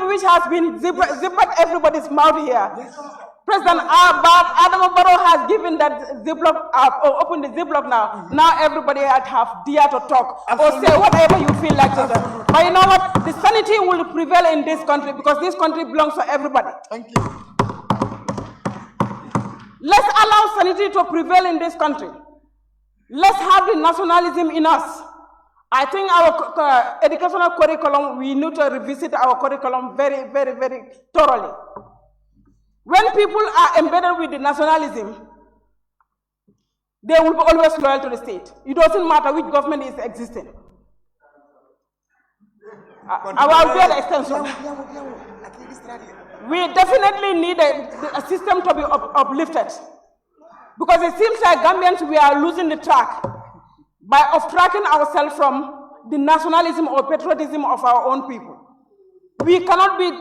which has been zippered everybody's mouth here. President Adam Barrow has given that ziplock up, or opened the ziplock now. Now everybody have dare to talk or say whatever you feel like to say. But you know what? The sanity will prevail in this country because this country belongs to everybody. Thank you. Let's allow sanity to prevail in this country. Let's have the nationalism in us. I think our educational curriculum, we need to revisit our curriculum very, very, very thoroughly. When people are embedded with the nationalism, they will be always loyal to the state. It doesn't matter which government is existing. I will do an extension. We definitely need a system to be uplifted. Because it seems like Gambians, we are losing the track by off-tracking ourselves from the nationalism or patriotism of our own people. We cannot be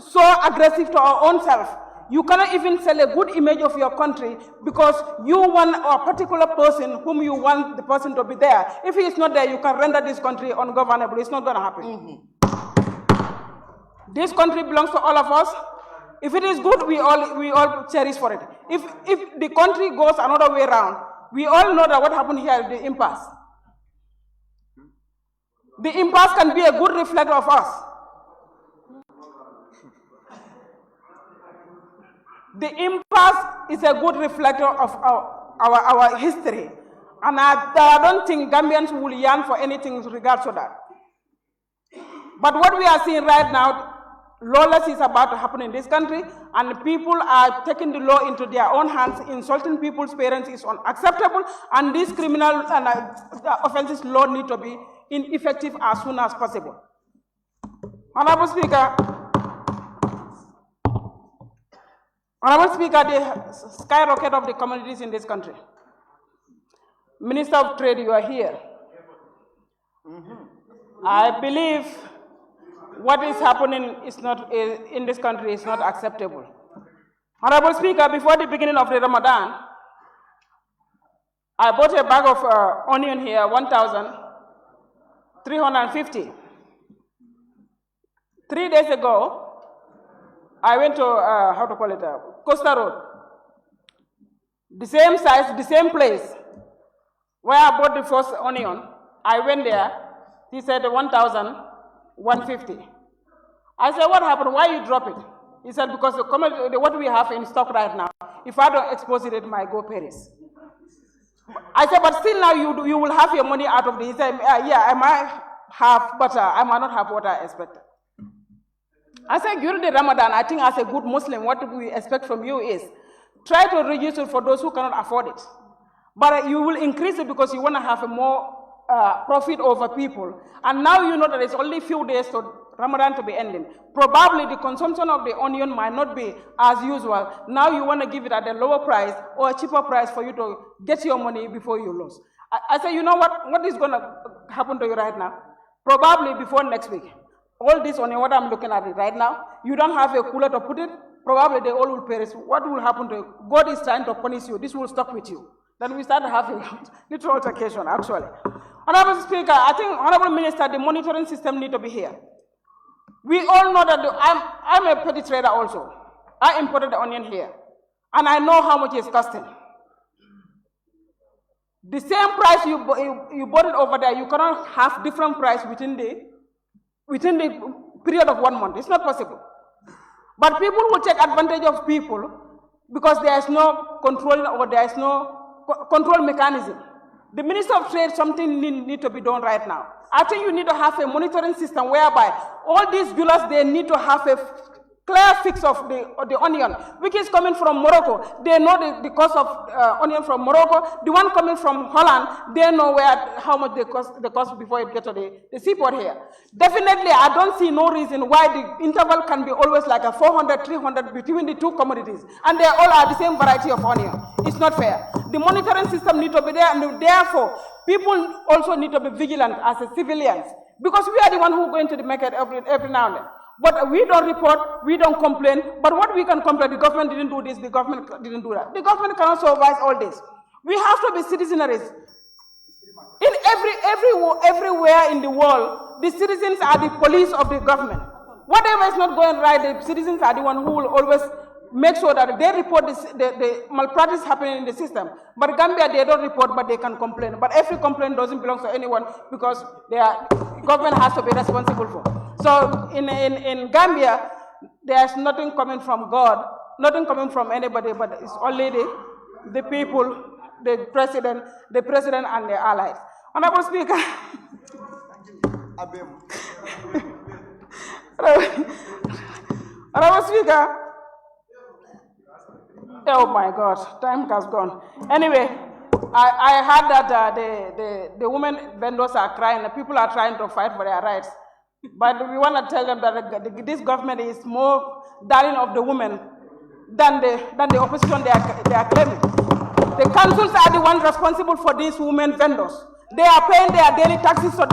so aggressive to our own self. You cannot even sell a good image of your country because you want a particular person whom you want the person to be there. If he is not there, you can render this country ungovernable. It's not going to happen. This country belongs to all of us. If it is good, we all cherish for it. If the country goes another way around, we all know that what happened here is the impasse. The impasse can be a good reflector of us. The impasse is a good reflector of our history. And I don't think Gambians will yearn for anything in regards to that. But what we are seeing right now, lawless is about to happen in this country, and people are taking the law into their own hands. Insulting people's parents is unacceptable, and these criminal offenses law need to be ineffective as soon as possible. Honorable Speaker, the skyrocket of the commodities in this country. Minister of Trade, you are here. I believe what is happening in this country is not acceptable. Honorable Speaker, before the beginning of the Ramadan, I bought a bag of onion here, 1,350. 3 days ago, I went to, Costa Road. The same size, the same place. Where I bought the first onion, I went there. He said 1,150. I said, what happened? Why you drop it? He said, because what we have in stock right now, if I don't expose it, it might go perish. I said, but still now you will have your money out of this. He said, yeah, I might have butter. I might not have what I expected. I said, during the Ramadan, I think as a good Muslim, what we expect from you is try to reduce it for those who cannot afford it. But you will increase it because you want to have a more profit over people. And now you know that it's only a few days to Ramadan to be ending. Probably the consumption of the onion might not be as usual. Now you want to give it at a lower price or a cheaper price for you to get your money before you lose. I said, you know what is going to happen to you right now? Probably before next week. All this onion, what I'm looking at it right now, you don't have a cooler to put it, probably they all will perish. What will happen to you? God is trying to punish you. This will stop with you. Then we start having literal altercation, actually. Honorable Speaker, I think, Honorable Minister, the monitoring system need to be here. We all know that I'm a petty trader also. I imported the onion here, and I know how much it's costing. The same price you bought it over there, you cannot have different price within the period of 1 month. It's not possible. But people will take advantage of people because there is no control or there is no control mechanism. The Minister of Trade, something need to be done right now. I think you need to have a monitoring system whereby all these jewelers, they need to have a clear fix of the onion, which is coming from Morocco. They know the cost of onion from Morocco. The one coming from Holland, they know how much they cost before it gets to the seaport here. Definitely, I don't see no reason why the interval can be always like a 400, 300 between the two commodities, and they all are the same variety of onion. It's not fair. The monitoring system needs to be there, and therefore, people also need to be vigilant as civilians, because we are the one who go into the market every now and then. But we don't report, we don't complain. But what we can complain, the government didn't do this, the government didn't do that. The government cannot supervise all this. We have to be citizenries. In everywhere in the world, the citizens are the police of the government. Whatever is not going right, the citizens are the one who will always make sure that they report the malpractice happening in the system. But Gambia, they don't report, but they can complain. But every complaint doesn't belong to anyone because government has to be responsible for. So in Gambia, there's nothing coming from God, nothing coming from anybody, but it's only the people, the president and the allies. Honorable Speaker. Honorable Speaker. Oh my God, time has gone. Anyway, I heard that the women vendors are crying, the people are trying to fight for their rights. But we want to tell them that this government is more darling of the women than the opposition they are claiming. The councils are the ones responsible for these women vendors. They are paying their daily taxes, so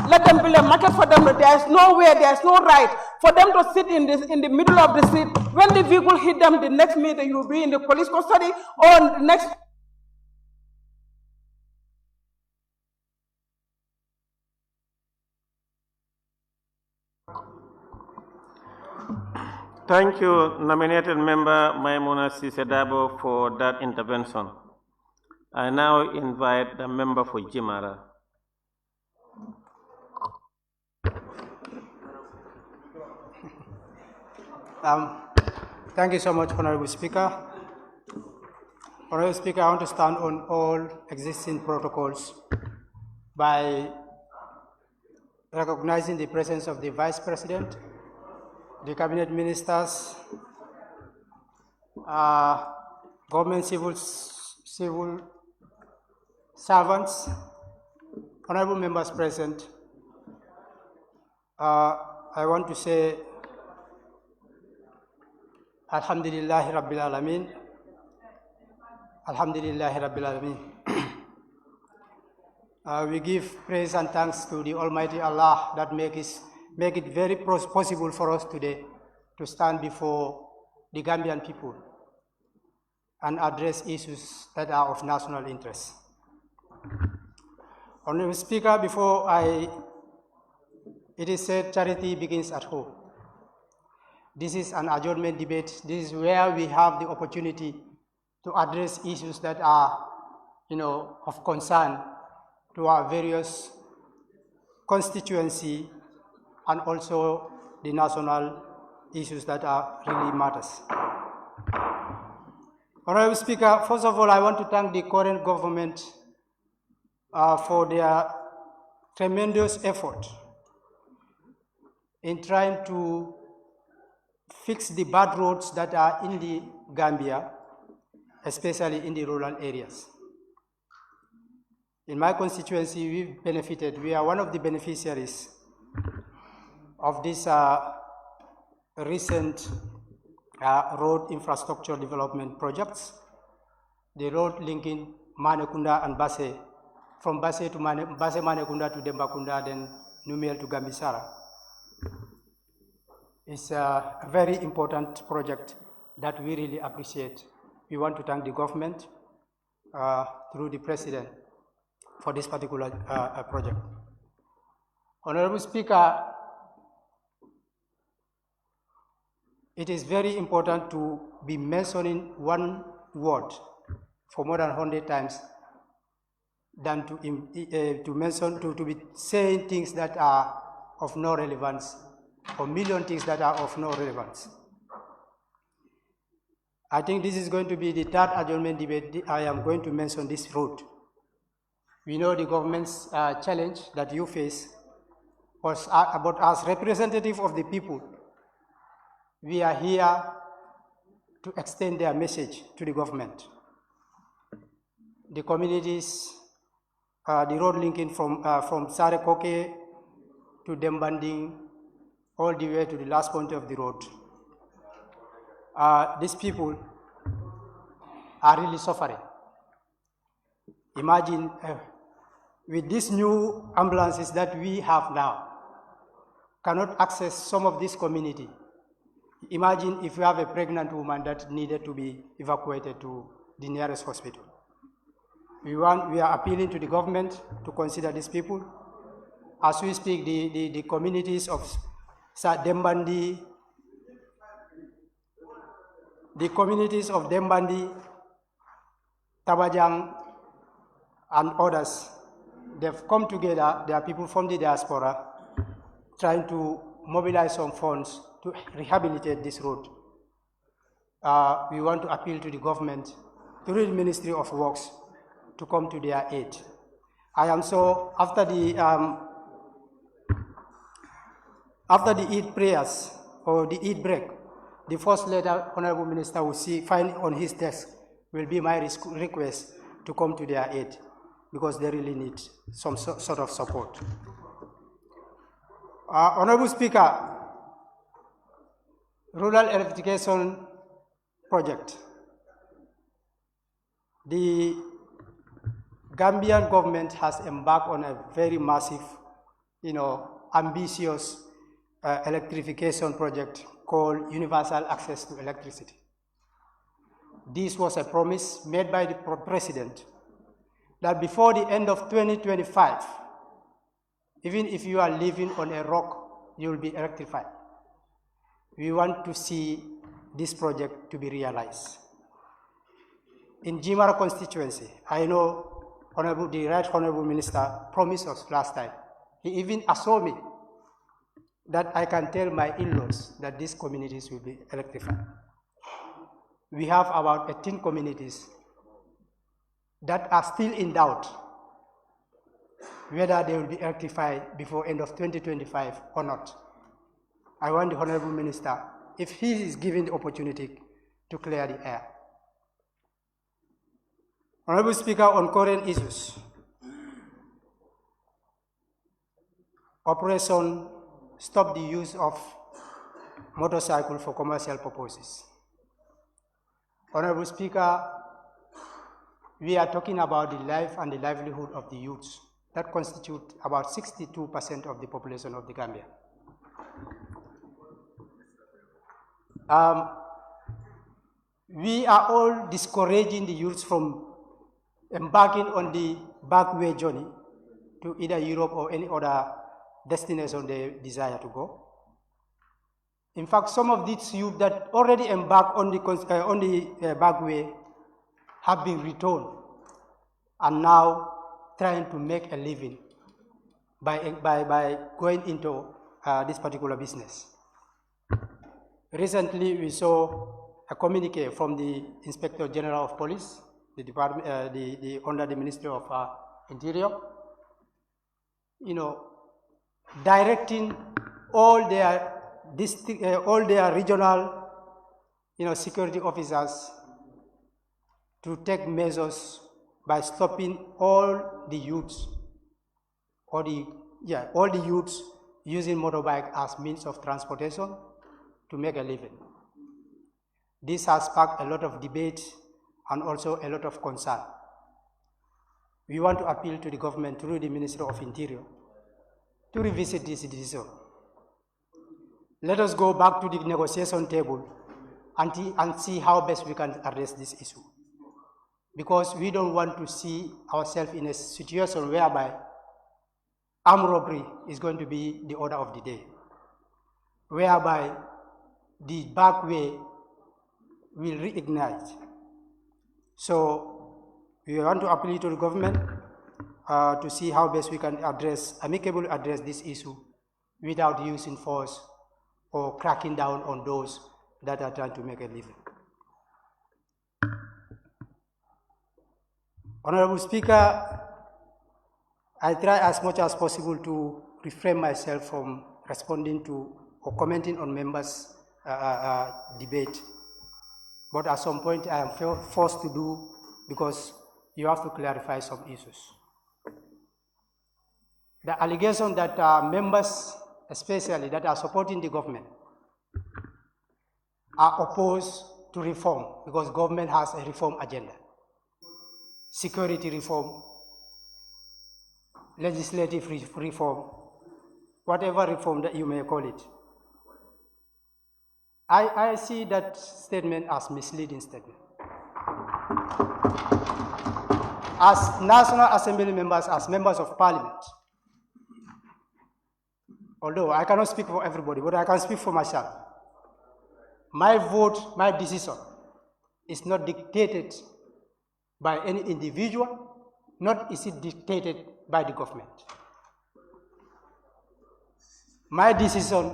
let them build a market for them. There is no way, there is no right for them to sit in the middle of the street. When the vehicle hit them, the next minute you will be in the police custody or next. Thank you, nominated member Maimuna Sisedabo, for that intervention. I now invite the member for Jimara. Thank you so much, Honorable Speaker. Honorable Speaker, I want to stand on all existing protocols by recognizing the presence of the Vice President, the Cabinet Ministers, government civil servants, honorable members present. I want to say Alhamdulillahi Rabbil Alameen. Alhamdulillahi Rabbil Alameen. We give praise and thanks to the Almighty Allah that make it very possible for us today to stand before the Gambian people and address issues that are of national interest. Honorable Speaker, it is said charity begins at home. This is an adjournment debate. This is where we have the opportunity to address issues that are, of concern to our various constituency and also the national issues that are really matters. Honorable Speaker, first of all, I want to thank the current government for their tremendous effort in trying to fix the bad roads that are in the Gambia, especially in the rural areas. In my constituency, we've benefited. We are one of the beneficiaries of this recent road infrastructure development projects. The road linking Manekunda and Basse, from Basse Manekunda to Dembakunda, then Numel to Gambisara. It's a very important project that we really appreciate. We want to thank the government through the President for this particular project. Honorable Speaker, it is very important to be mentioning one word for more than 100 times than to be saying things that are of no relevance, or million things that are of no relevance. I think this is going to be the third adjournment debate I am going to mention this road. We know the government's challenge that you face was about as representative of the people. We are here to extend their message to the government. The communities, the road linking from Sarekoke to Dembanding, all the way to the last point of the road. These people are really suffering. Imagine with these new ambulances that we have now, cannot access some of this community. Imagine if you have a pregnant woman that needed to be evacuated to the nearest hospital. We are appealing to the government to consider these people. As we speak, the communities of Dembandi, Tabajang, and others, they've come together. There are people from the diaspora trying to mobilize some funds to rehabilitate this road. We want to appeal to the government, through the Ministry of Works, to come to their aid. I am so, after the Eid prayers, or the Eid break, the first letter Honorable Minister will find on his desk will be my request to come to their aid, because they really need some sort of support. Honorable Speaker, rural electrification project. The Gambian government has embarked on a very massive, ambitious electrification project called Universal Access to Electricity. This was a promise made by the President that before the end of 2025, even if you are living on a rock, you will be electrified. We want to see this project to be realized. In Jimara constituency, I know the Right Honorable Minister promised us last time. He even assured me that I can tell my in-laws that these communities will be electrified. We have about 18 communities that are still in doubt whether they will be electrified before end of 2025 or not. I want the Honorable Minister, if he is given the opportunity, to clear the air. Honorable Speaker, on current issues, Operation Stop the Use of Motorcycle for Commercial Purposes. Honorable Speaker, we are talking about the life and the livelihood of the youths that constitute about 62% of the population of the Gambia. We are all discouraging the youths from embarking on the backway journey to either Europe or any other destination they desire to go. In fact, some of these youth that already embarked on the backway have been returned and now trying to make a living by going into this particular business. Recently, we saw a communique from the Inspector General of Police, the department, under the Ministry of Interior, directing all their district, all their regional, security officers to take measures by stopping all the youths, all the youths using motorbike as means of transportation to make a living. This has sparked a lot of debate and also a lot of concern. We want to appeal to the government through the Ministry of Interior to revisit this decision. Let us go back to the negotiation table and see how best we can address this issue. Because we don't want to see ourselves in a situation whereby armed robbery is going to be the order of the day, whereby the back way will reignite. So we want to appeal to the government to see how best we can amicably address this issue without using force or cracking down on those that are trying to make a living. Honorable Speaker, I try as much as possible to refrain myself from responding to or commenting on members' debate. But at some point I am forced to do because you have to clarify some issues. The allegation that members, especially that are supporting the government, are opposed to reform because government has a reform agenda. Security reform, legislative reform, whatever reform that you may call it. I see that statement as misleading statement. as National Assembly members, as members of Parliament, although I cannot speak for everybody, but I can speak for myself. My vote, my decision is not dictated by any individual, nor is it dictated by the government. My decision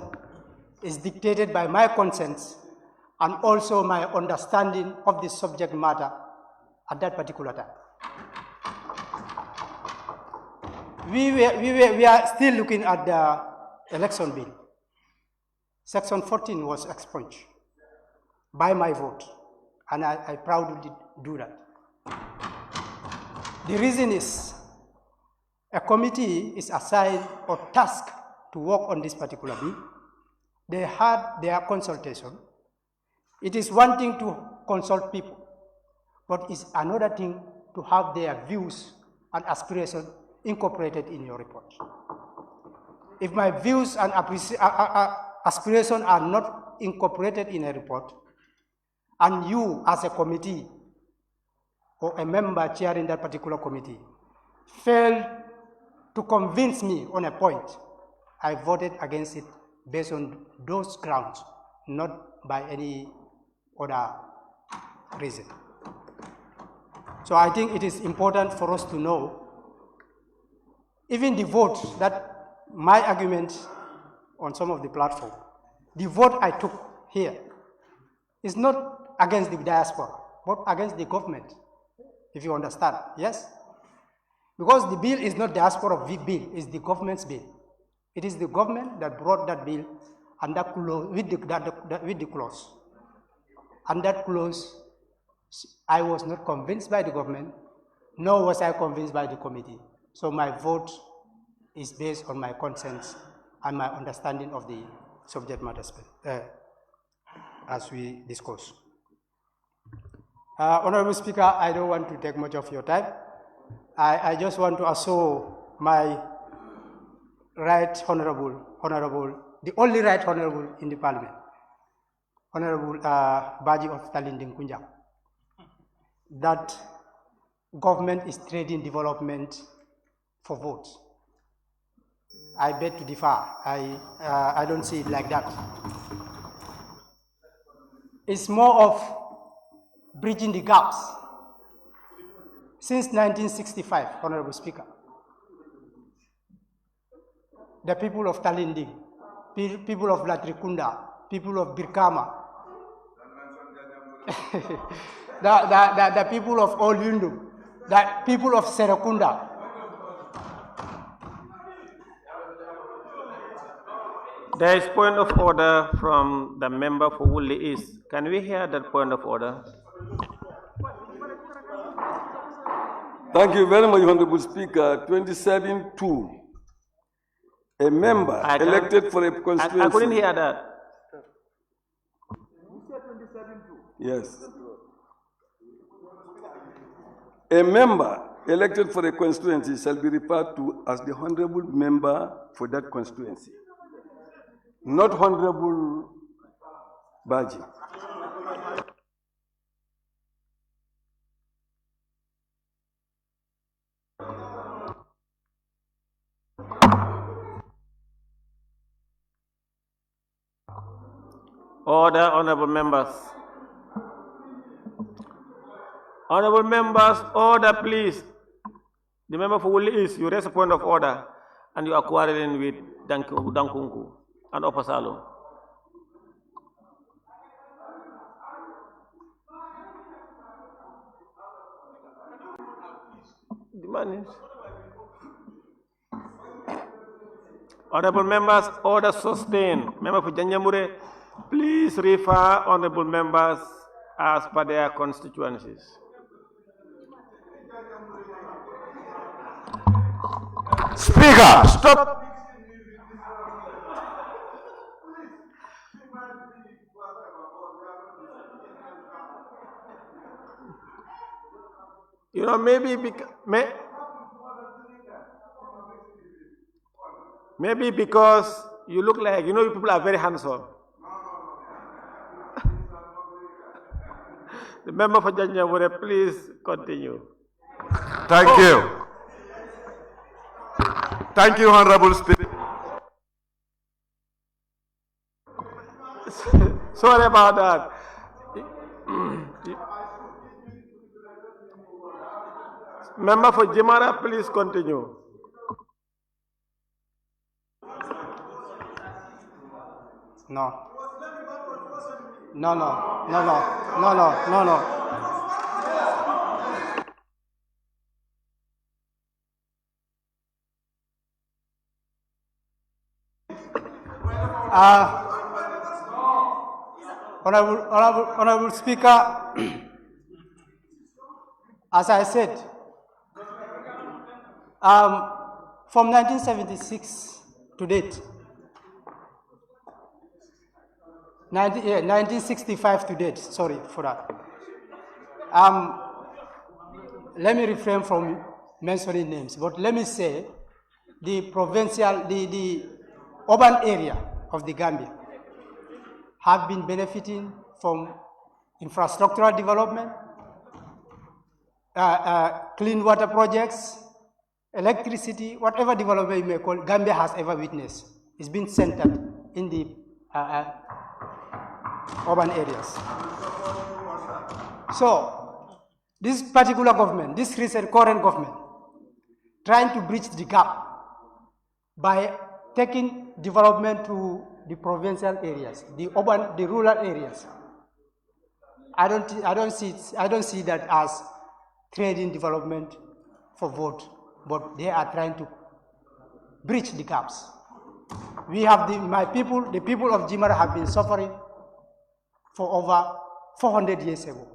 is dictated by my conscience and also my understanding of the subject matter at that particular time. We are still looking at the election bill. Section 14 was expunged by my vote, and I proudly do that. The reason is a committee is assigned or tasked to work on this particular bill. They had their consultation. It is one thing to consult people, but it's another thing to have their views and aspirations incorporated in your report. If my views and aspirations are not incorporated in a report, and you as a committee or a member chairing that particular committee fail to convince me on a point, I voted against it based on those grounds, not by any other reason. So I think it is important for us to know, even the vote that my argument on some of the platform, the vote I took here is not against the diaspora, but against the government, if you understand, yes? Because the bill is not diaspora bill, it's the government's bill. It is the government that brought that bill and that clause, with the clause. And that clause, I was not convinced by the government, nor was I convinced by the committee. So my vote is based on my conscience and my understanding of the subject matter as we discuss. Honorable Speaker, I don't want to take much of your time. I just want to assure my right honorable, the only right honorable in the Parliament, Honorable Baji of Talinding Kunjang, that government is trading development for votes. I beg to differ. I don't see it like that. It's more of bridging the gaps. Since 1965, Honorable Speaker, the people of Talinding, people of Latrikunda, people of Birkama, the people of Olyundu, the people of Serakunda, there is point of order from the member for Woolly East. Can we hear that point of order? Thank you very much, Honorable Speaker. 27-2. A member elected for a constituency. I couldn't hear that. Yes. A member elected for a constituency shall be referred to as the honorable member for that constituency, not Honorable Baji. Order, honorable members. Honorable members, order, please. The member for Woolly East, you raise a point of order, and you are quarreling with Dankunku and Opasalo. The man is. Honorable members, order sustained. Member for Janjamure, please refer honorable members as per their constituencies. Speaker, stop. You know, maybe because you look like, you know, you people are very handsome. The member for Janjamure, please continue. Thank you. Thank you, Honorable Speaker. Sorry about that. Member for Jimara, please continue. No. No. Honorable Speaker, as I said, from 1976 to date, 1965 to date, sorry for that. Let me refrain from mentioning names, but let me say the urban area of the Gambia have been benefiting from infrastructural development, clean water projects, electricity, whatever development you may call, Gambia has ever witnessed. It's been centered in the urban areas. So, this particular government, this recent current government, trying to bridge the gap by taking development to the provincial areas, the urban, the rural areas. I don't see that as trading development for vote, but they are trying to bridge the gaps. We have the people of Jimara have been suffering for over 400 years ago.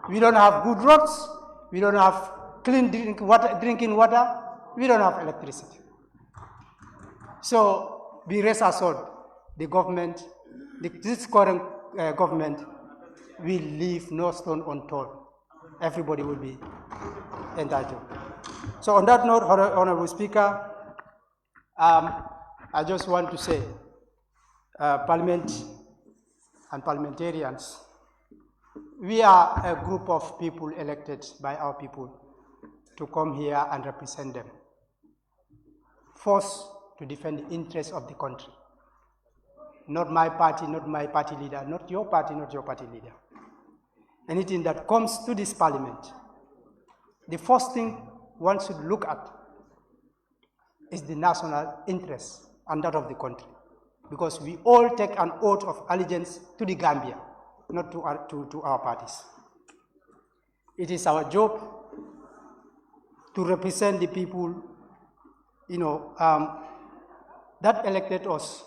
We don't have good roads, we don't have clean drinking water, we don't have electricity. So be rest assured, the government, this current government will leave no stone unturned. Everybody will be entitled. So on that note, Honorable Speaker, I just want to say, Parliament and parliamentarians, we are a group of people elected by our people to come here and represent them. First, to defend the interests of the country. Not my party, not my party leader, not your party leader. Anything that comes to this parliament, the first thing one should look at is the national interest and that of the country. Because we all take an oath of allegiance to the Gambia, not to our parties. It is our job to represent the people, that elected us,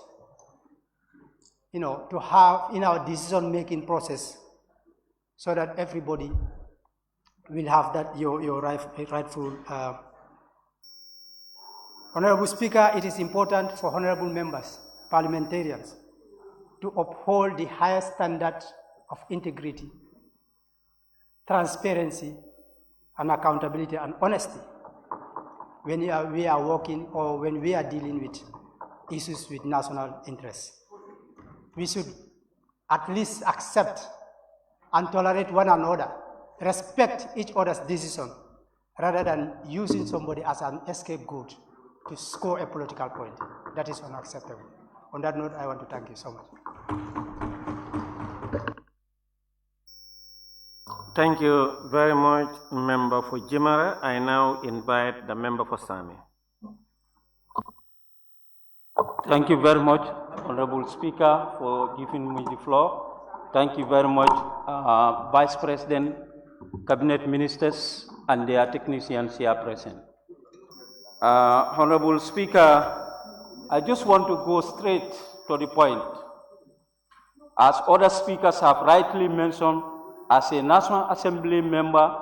to have in our decision-making process, so that everybody will have that your rightful. Honorable Speaker, it is important for honorable members, parliamentarians, to uphold the highest standard of integrity, transparency, and accountability and honesty when we are working or when we are dealing with issues with national interest. We should at least accept and tolerate one another, respect each other's decision, rather than using somebody as an scapegoat to score a political point. That is unacceptable. On that note, I want to thank you so much. Thank you very much, Member for Jimara. I now invite the Member for Sami. Thank you very much, Honorable Speaker, for giving me the floor. Thank you very much, Vice President, Cabinet Ministers, and their technicians here present. Honorable Speaker, I just want to go straight to the point. As other speakers have rightly mentioned, as a National Assembly member,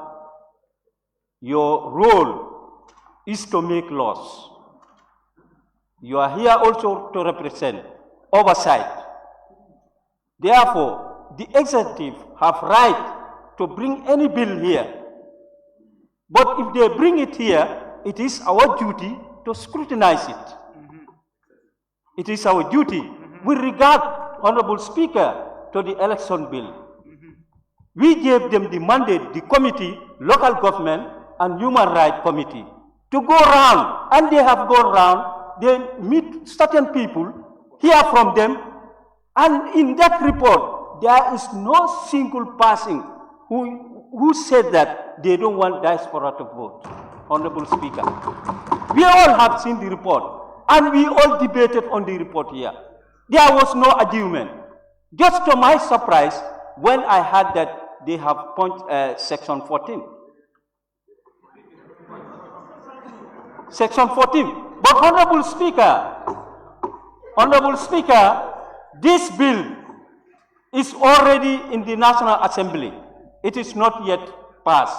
your role is to make laws. You are here also to represent oversight. Therefore, the executive have right to bring any bill here. But if they bring it here, it is our duty to scrutinize it. It is our duty with regard, Honorable Speaker, to the election bill. We gave them the mandate, the committee, local government, and Human Rights Committee to go round, and they have gone round. They meet certain people, hear from them, and in that report, there is no single person who said that they don't want diaspora to vote. Honorable Speaker, we all have seen the report, and we all debated on the report here. There was no argument. Just to my surprise, when I heard that they have Section 14. Section 14. But Honorable Speaker, this bill is already in the National Assembly. It is not yet passed.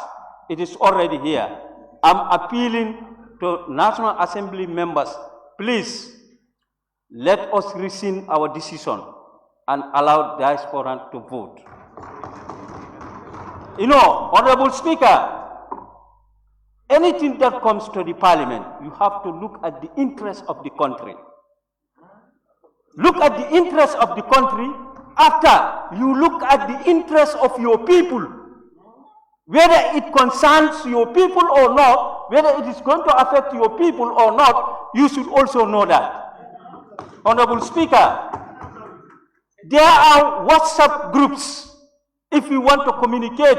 It is already here. I'm appealing to National Assembly members, please let us rescind our decision and allow diaspora to vote. You know, Honorable Speaker, anything that comes to the Parliament, you have to look at the interests of the country. Look at the interests of the country after you look at the interests of your people. Whether it concerns your people or not, whether it is going to affect your people or not, you should also know that. Honorable Speaker, there are WhatsApp groups. If you want to communicate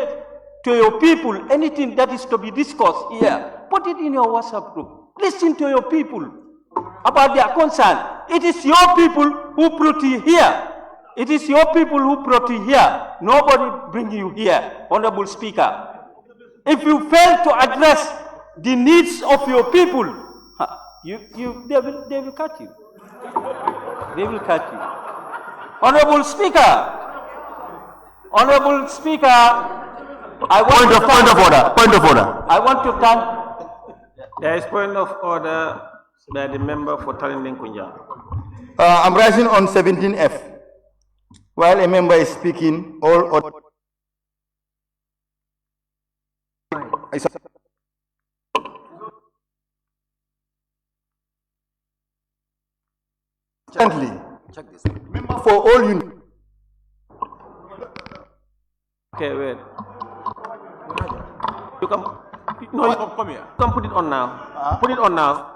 to your people anything that is to be discussed here, put it in your WhatsApp group. Listen to your people about their concern. It is your people who brought you here. It is your people who brought you here. Nobody bring you here, Honorable Speaker. If you fail to address the needs of your people, they will cut you. They will cut you. Honorable Speaker, I want Point of order. I want to thank. There is point of order by the member for Talinding Kunja. I'm rising on 17F. While a member is speaking, check this. Member for all units. Okay, wait. You come. No, you come here. Come put it on now. Put it on now.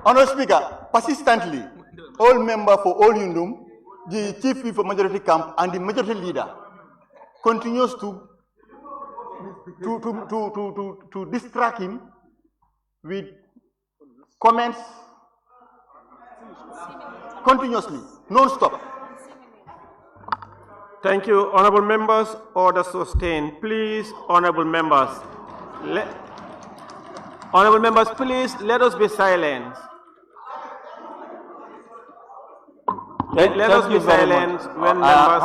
Honourable Speaker, persistently, all members for all Yundum, the chief whip of majority camp and the majority leader continues to distract him with comments continuously, non-stop. Thank you, honorable members. Order sustained. Please, honorable members. Honorable members, please let us be silent. Let us be silent when members.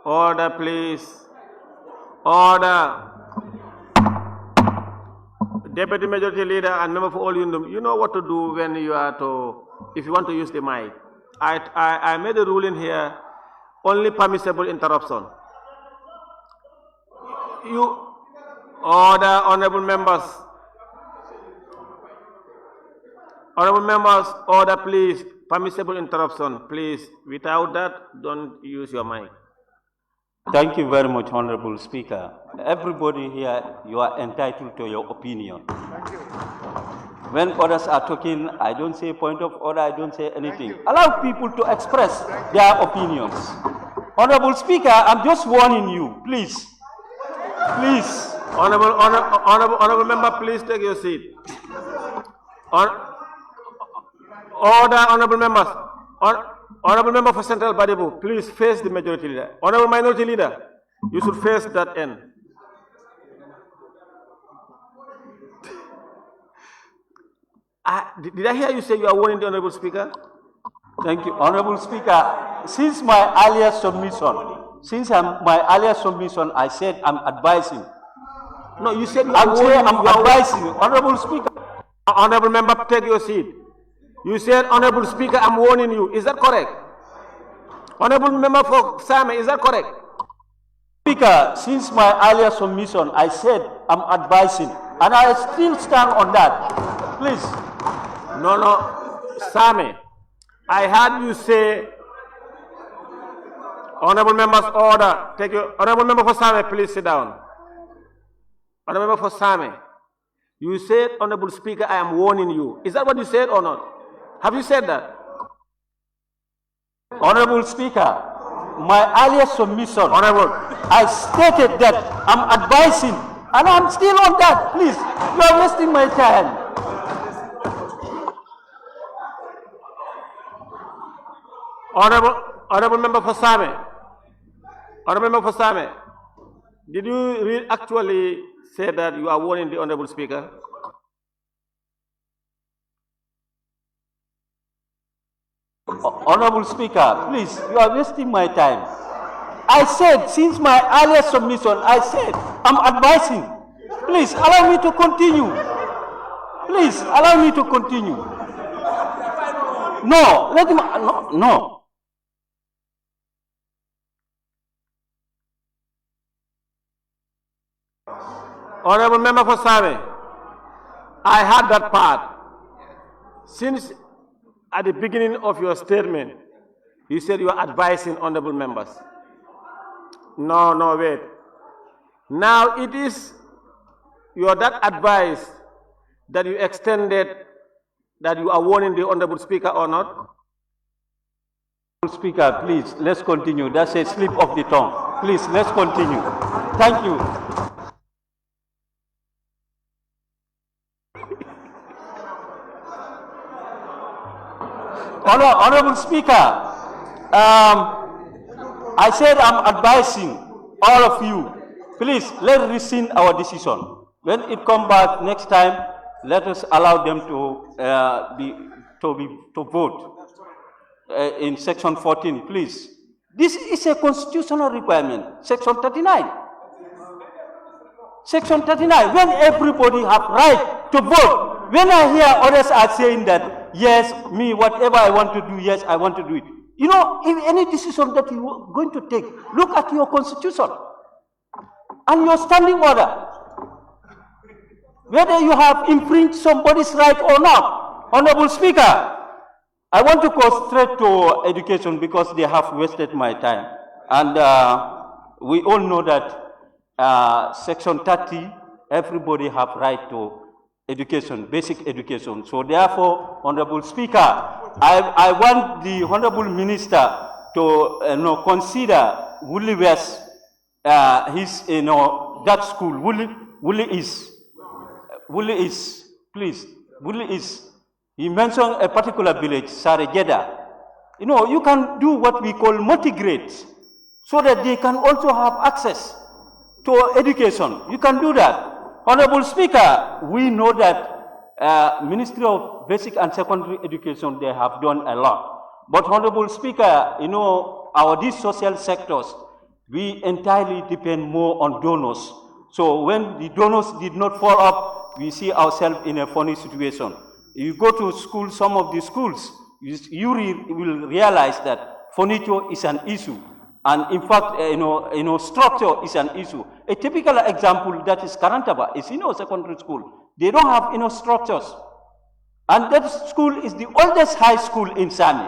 Order, please. Order. Deputy Majority Leader and member for all Yundum, you know what to do when you are if you want to use the mic. I made a ruling here, only permissible interruption. Order, honorable members. Honorable members, order please. Permissible interruption, please. Without that, don't use your mic. Thank you very much, Honorable Speaker. Everybody here, you are entitled to your opinion. Thank you. When others are talking, I don't say point of order, I don't say anything. Allow people to express their opinions. Honorable Speaker, I'm just warning you, please. Please. Honorable member, please take your seat. Order, honorable members. Honorable member for Central Badibu, please face the majority leader. Honorable minority leader, you should face that end. Did I hear you say you are warning the honorable speaker? Thank you, honorable speaker. Since my earlier submission, I said I'm advising. No, you said I'm advising. Honorable speaker. Honorable member, take your seat. You said, honorable speaker, I'm warning you. Is that correct? Honorable member for Same, is that correct? Speaker, since my earlier submission, I said I'm advising, and I still stand on that. Please. No, Sami, I heard you say, honorable members, order. Take your, honorable member for Sami, please sit down. Honorable member for Sami, you said, honorable speaker, I am warning you. Is that what you said or not? Have you said that? Honorable Speaker, my earlier submission, Honorable, I stated that I'm advising, and I'm still on that. Please, you are wasting my time. Honorable member for Sami, honorable member for Sami, did you actually say that you are warning the honorable speaker? Honorable Speaker, please, you are wasting my time. I said, since my earlier submission, I said, I'm advising. Please, allow me to continue. Please, allow me to continue. No, let him, no. Honorable member for Sami, I heard that part. Since at the beginning of your statement, you said you are advising honorable members. No, wait. Now it is that advice that you extended that you are warning the honorable speaker or not? Speaker, please, let's continue. That's a slip of the tongue. Please, let's continue. Thank you. Honorable Speaker, I said I'm advising all of you. Please, let's rescind our decision. When it comes back next time, let us allow them to vote in Section 14, please. This is a constitutional requirement, Section 39. Section 39, when everybody have right to vote. When I hear others are saying that, yes, me, whatever I want to do, yes, I want to do it. You know, if any decision that you are going to take, look at your constitution and your standing order. Whether you have infringed somebody's right or not. Honorable Speaker, I want to go straight to education because they have wasted my time. And we all know that Section 30, everybody have right to education, basic education. So therefore, Honorable Speaker, I want the Honorable Minister to consider Woolley West, that school. Woolley is, he mentioned a particular village, Sarajeda. You know, you can do what we call multi-grades so that they can also have access to education. You can do that. Honorable Speaker, we know that Ministry of Basic and Secondary Education, they have done a lot. But Honorable Speaker, you know, these social sectors, we entirely depend more on donors. So when the donors did not follow up, we see ourselves in a funny situation. You go to school, some of the schools, you will realize that furniture is an issue. And in fact, structure is an issue. A typical example that is Karantaba is, secondary school. They don't have, structures. And that school is the oldest high school in Sami.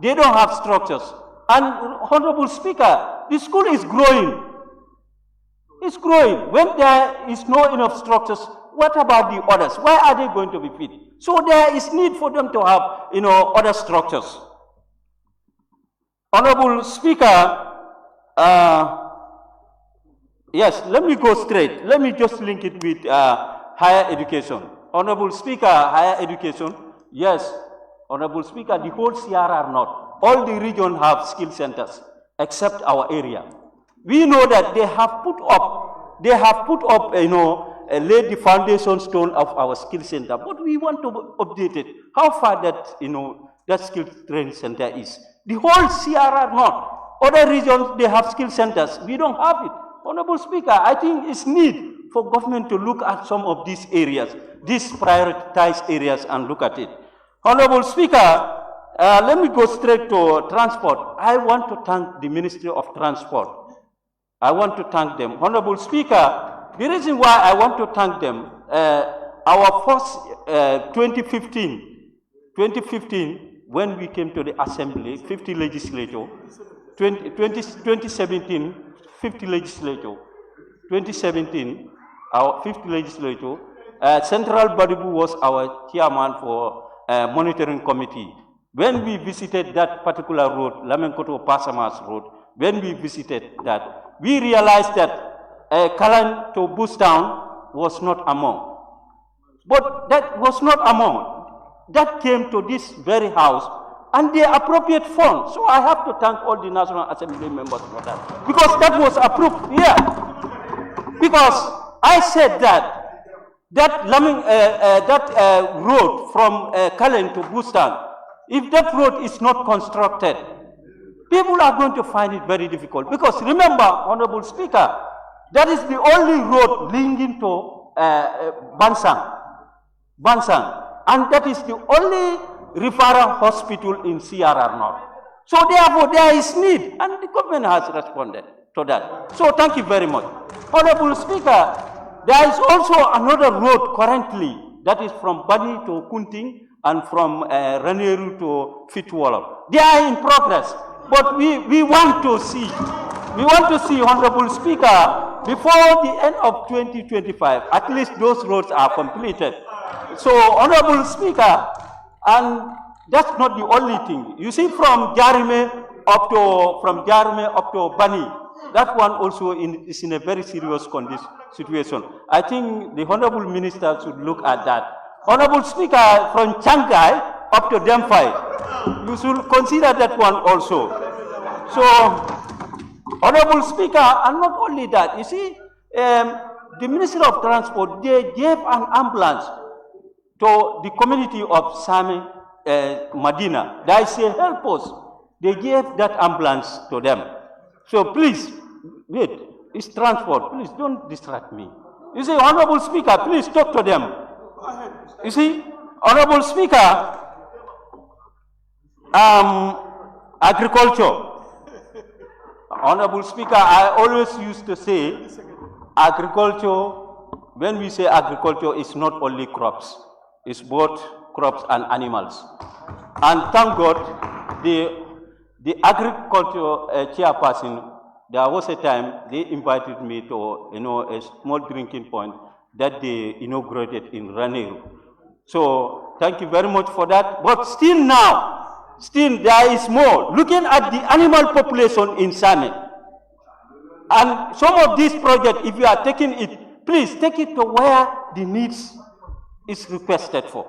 They don't have structures. And Honorable Speaker, the school is growing. It's growing. When there is no enough structures, what about the others? Why are they going to be fit? So there is need for them to have, other structures. Honorable Speaker, yes, let me go straight. Let me just link it with higher education. Honorable Speaker, higher education, yes. Honorable Speaker, the whole CRR not. All the region have skill centers, except our area. We know that they have put up, laid the foundation stone of our skill center, but we want to update it. How far that, that skill training center is. The whole CRR not. Other regions, they have skill centers. We don't have it. Honorable Speaker, I think it's need for government to look at some of these areas, these prioritized areas, and look at it. Honorable Speaker, let me go straight to transport. I want to thank the Ministry of Transport. I want to thank them. Honorable Speaker, the reason why I want to thank them, our first 2015, when we came to the Assembly, 50 legislature, 2017, 50 legislature, 2017, our 50 legislature, Central Badibu was our chairman for monitoring committee. When we visited that particular road, Lamenkoto Pasamas Road, when we visited that, we realized that Kalan to Bustown was not among. But that was not among. That came to this very house and the appropriate fund. So I have to thank all the National Assembly members for that. Because that was approved here. Because I said that road from Kalen to Bustan, if that road is not constructed, people are going to find it very difficult. Because remember, Honorable Speaker, that is the only road linking to Bansang. And that is the only referral hospital in CRR North. So therefore, there is need, and the government has responded to that. So thank you very much. Honorable Speaker, there is also another road currently that is from Bani to Kunting and from Raneru to Fitwala. They are in progress, but we want to see, Honorable Speaker, before the end of 2025, at least those roads are completed. So, Honorable Speaker, and that's not the only thing. You see, from Jarime up to Bani, that one also is in a very serious situation. I think the Honorable Minister should look at that. Honorable Speaker, from Changai up to Demphai, you should consider that one also. So, Honorable Speaker, and not only that, you see, the Ministry of Transport, they gave an ambulance to the community of Sami Madina. There is a help post. They gave that ambulance to them. So please, wait, it's transport. Please don't distract me. You see, Honorable Speaker, please talk to them. You see, Honorable Speaker, agriculture. Honorable Speaker, I always used to say agriculture, when we say agriculture, it's not only crops. It's both crops and animals. And thank God, the agriculture chairperson, there was a time they invited me to, a small drinking point that they inaugurated in Raneru. So thank you very much for that. But still there is more. Looking at the animal population in Same, and some of these projects, if you are taking it, please take it to where the needs is requested for.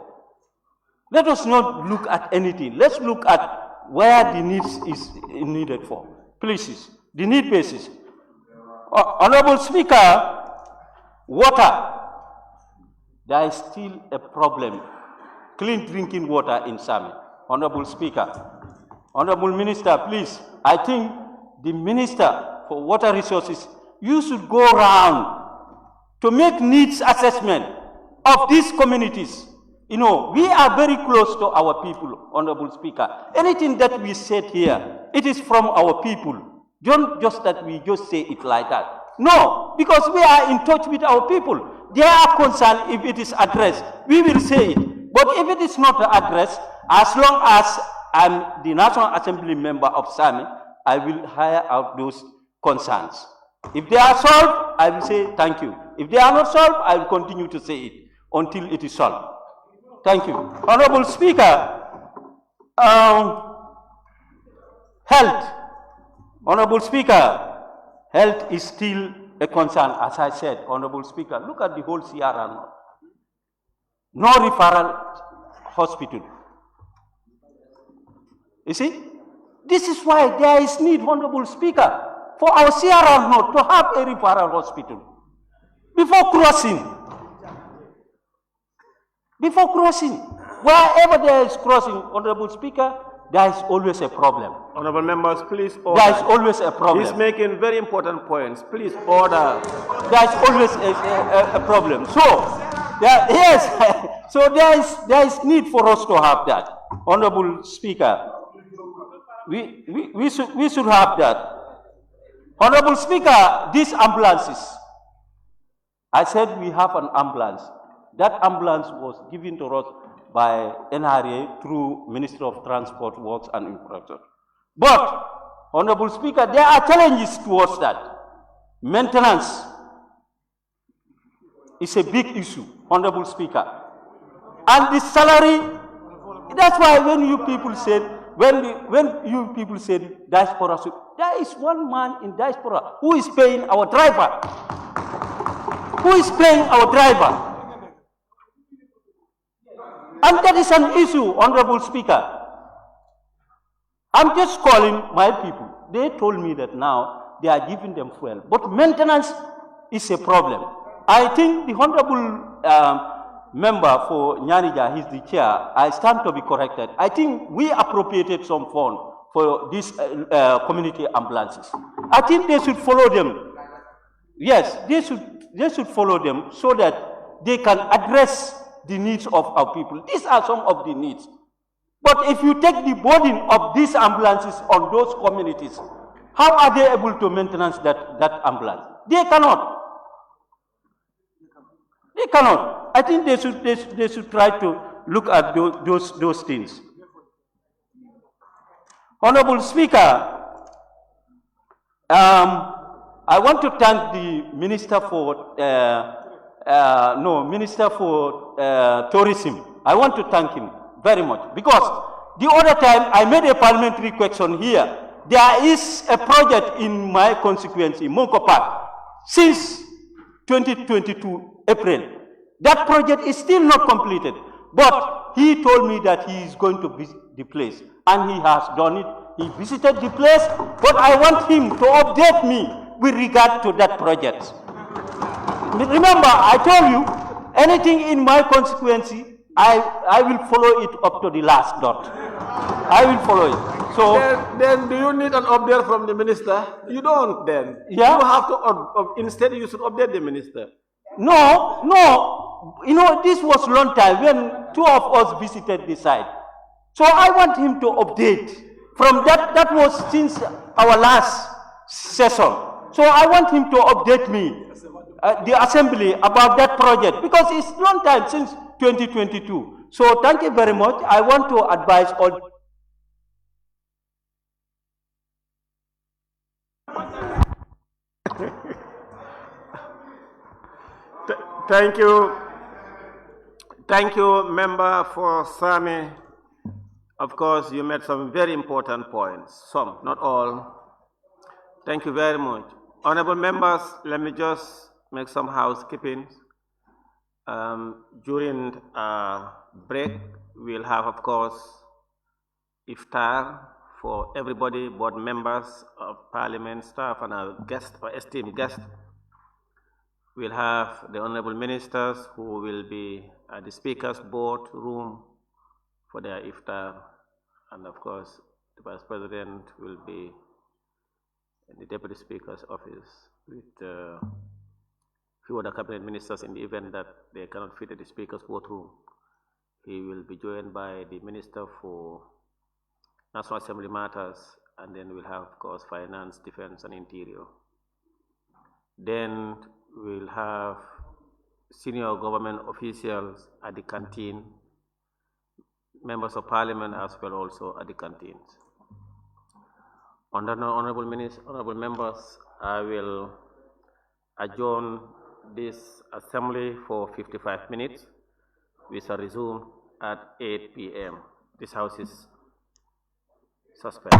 Let us not look at anything. Let's look at where the needs is needed for. Please, the need basis. Honorable Speaker, water. There is still a problem. Clean drinking water in Sami. Honorable Speaker. Honorable Minister, please, I think the Minister for Water Resources, you should go around to make needs assessment of these communities. We are very close to our people, Honorable Speaker. Anything that we said here, it is from our people. Don't just that we just say it like that. No, because we are in touch with our people. They are concerned if it is addressed. We will say it. But if it is not addressed, as long as I'm the National Assembly member of Sami, I will hire out those concerns. If they are solved, I will say thank you. If they are not solved, I will continue to say it until it is solved. Thank you. Honorable Speaker, health. Honorable Speaker, health is still a concern, as I said, Honorable Speaker. Look at the whole CRR. No referral hospital. You see? This is why there is need, Honorable Speaker, for our CRR North to have a referral hospital. Before crossing, wherever there is crossing, Honorable Speaker, there is always a problem. Honorable members, please order. There is always a problem. He's making very important points. Please order. There is always a problem. So, yes, so there is need for us to have that. Honorable Speaker, we should have that. Honorable Speaker, these ambulances, I said we have an ambulance. That ambulance was given to us by NRA through Ministry of Transport, Works and Infrastructure. But, Honorable Speaker, there are challenges towards that. Maintenance is a big issue, Honorable Speaker. And the salary, that's why when you people said, when you people said diaspora, there is one man in diaspora who is paying our driver. Who is paying our driver? And that is an issue, Honorable Speaker. I'm just calling my people. They told me that now they are giving them fuel. But maintenance is a problem. I think the Honorable member for Nyanija, he's the chair, I stand to be corrected. I think we appropriated some fund for these community ambulances. I think they should follow them. Yes, they should follow them so that they can address the needs of our people. These are some of the needs. But if you take the burden of these ambulances on those communities, how are they able to maintain that ambulance? They cannot. They cannot. I think they should try to look at those things. Honorable Speaker, I want to thank the Minister for Tourism. I want to thank him very much because the other time I made a parliamentary question here. There is a project in my constituency, Motorbike, since 2022 April. That project is still not completed, but he told me that he is going to visit the place, and he has done it. He visited the place, but I want him to update me with regard to that project. Remember, I told you, anything in my constituency, I will follow it up to the last dot. I will follow it. So then do you need an update from the minister? You don't then. Yeah. You have to, instead you should update the minister. No. You know, this was a long time when two of us visited the site. So I want him to update. From that was since our last session. So I want him to update me, the assembly, about that project because it's a long time since 2022. So thank you very much. I want to advise all. Thank you, Member for Sami. Of course, you made some very important points. Some, not all. Thank you very much. Honorable members, let me just make some housekeeping. During break, we'll have, of course, iftar for everybody, board members of Parliament, staff, and our guests, or esteemed guests. We'll have the honorable ministers who will be at the Speaker's board room for their iftar, and of course, the Vice President will be in the Deputy Speaker's office with few other cabinet ministers in the event that they cannot fit at the Speaker's boardroom. He will be joined by the Minister for National Assembly Matters, and then we'll have, of course, Finance, Defense, and Interior. Then we'll have senior government officials at the canteen, members of Parliament as well also at the canteens. Honorable members, I will adjourn this assembly for 55 minutes. We shall resume at 8 p.m. This house is suspended.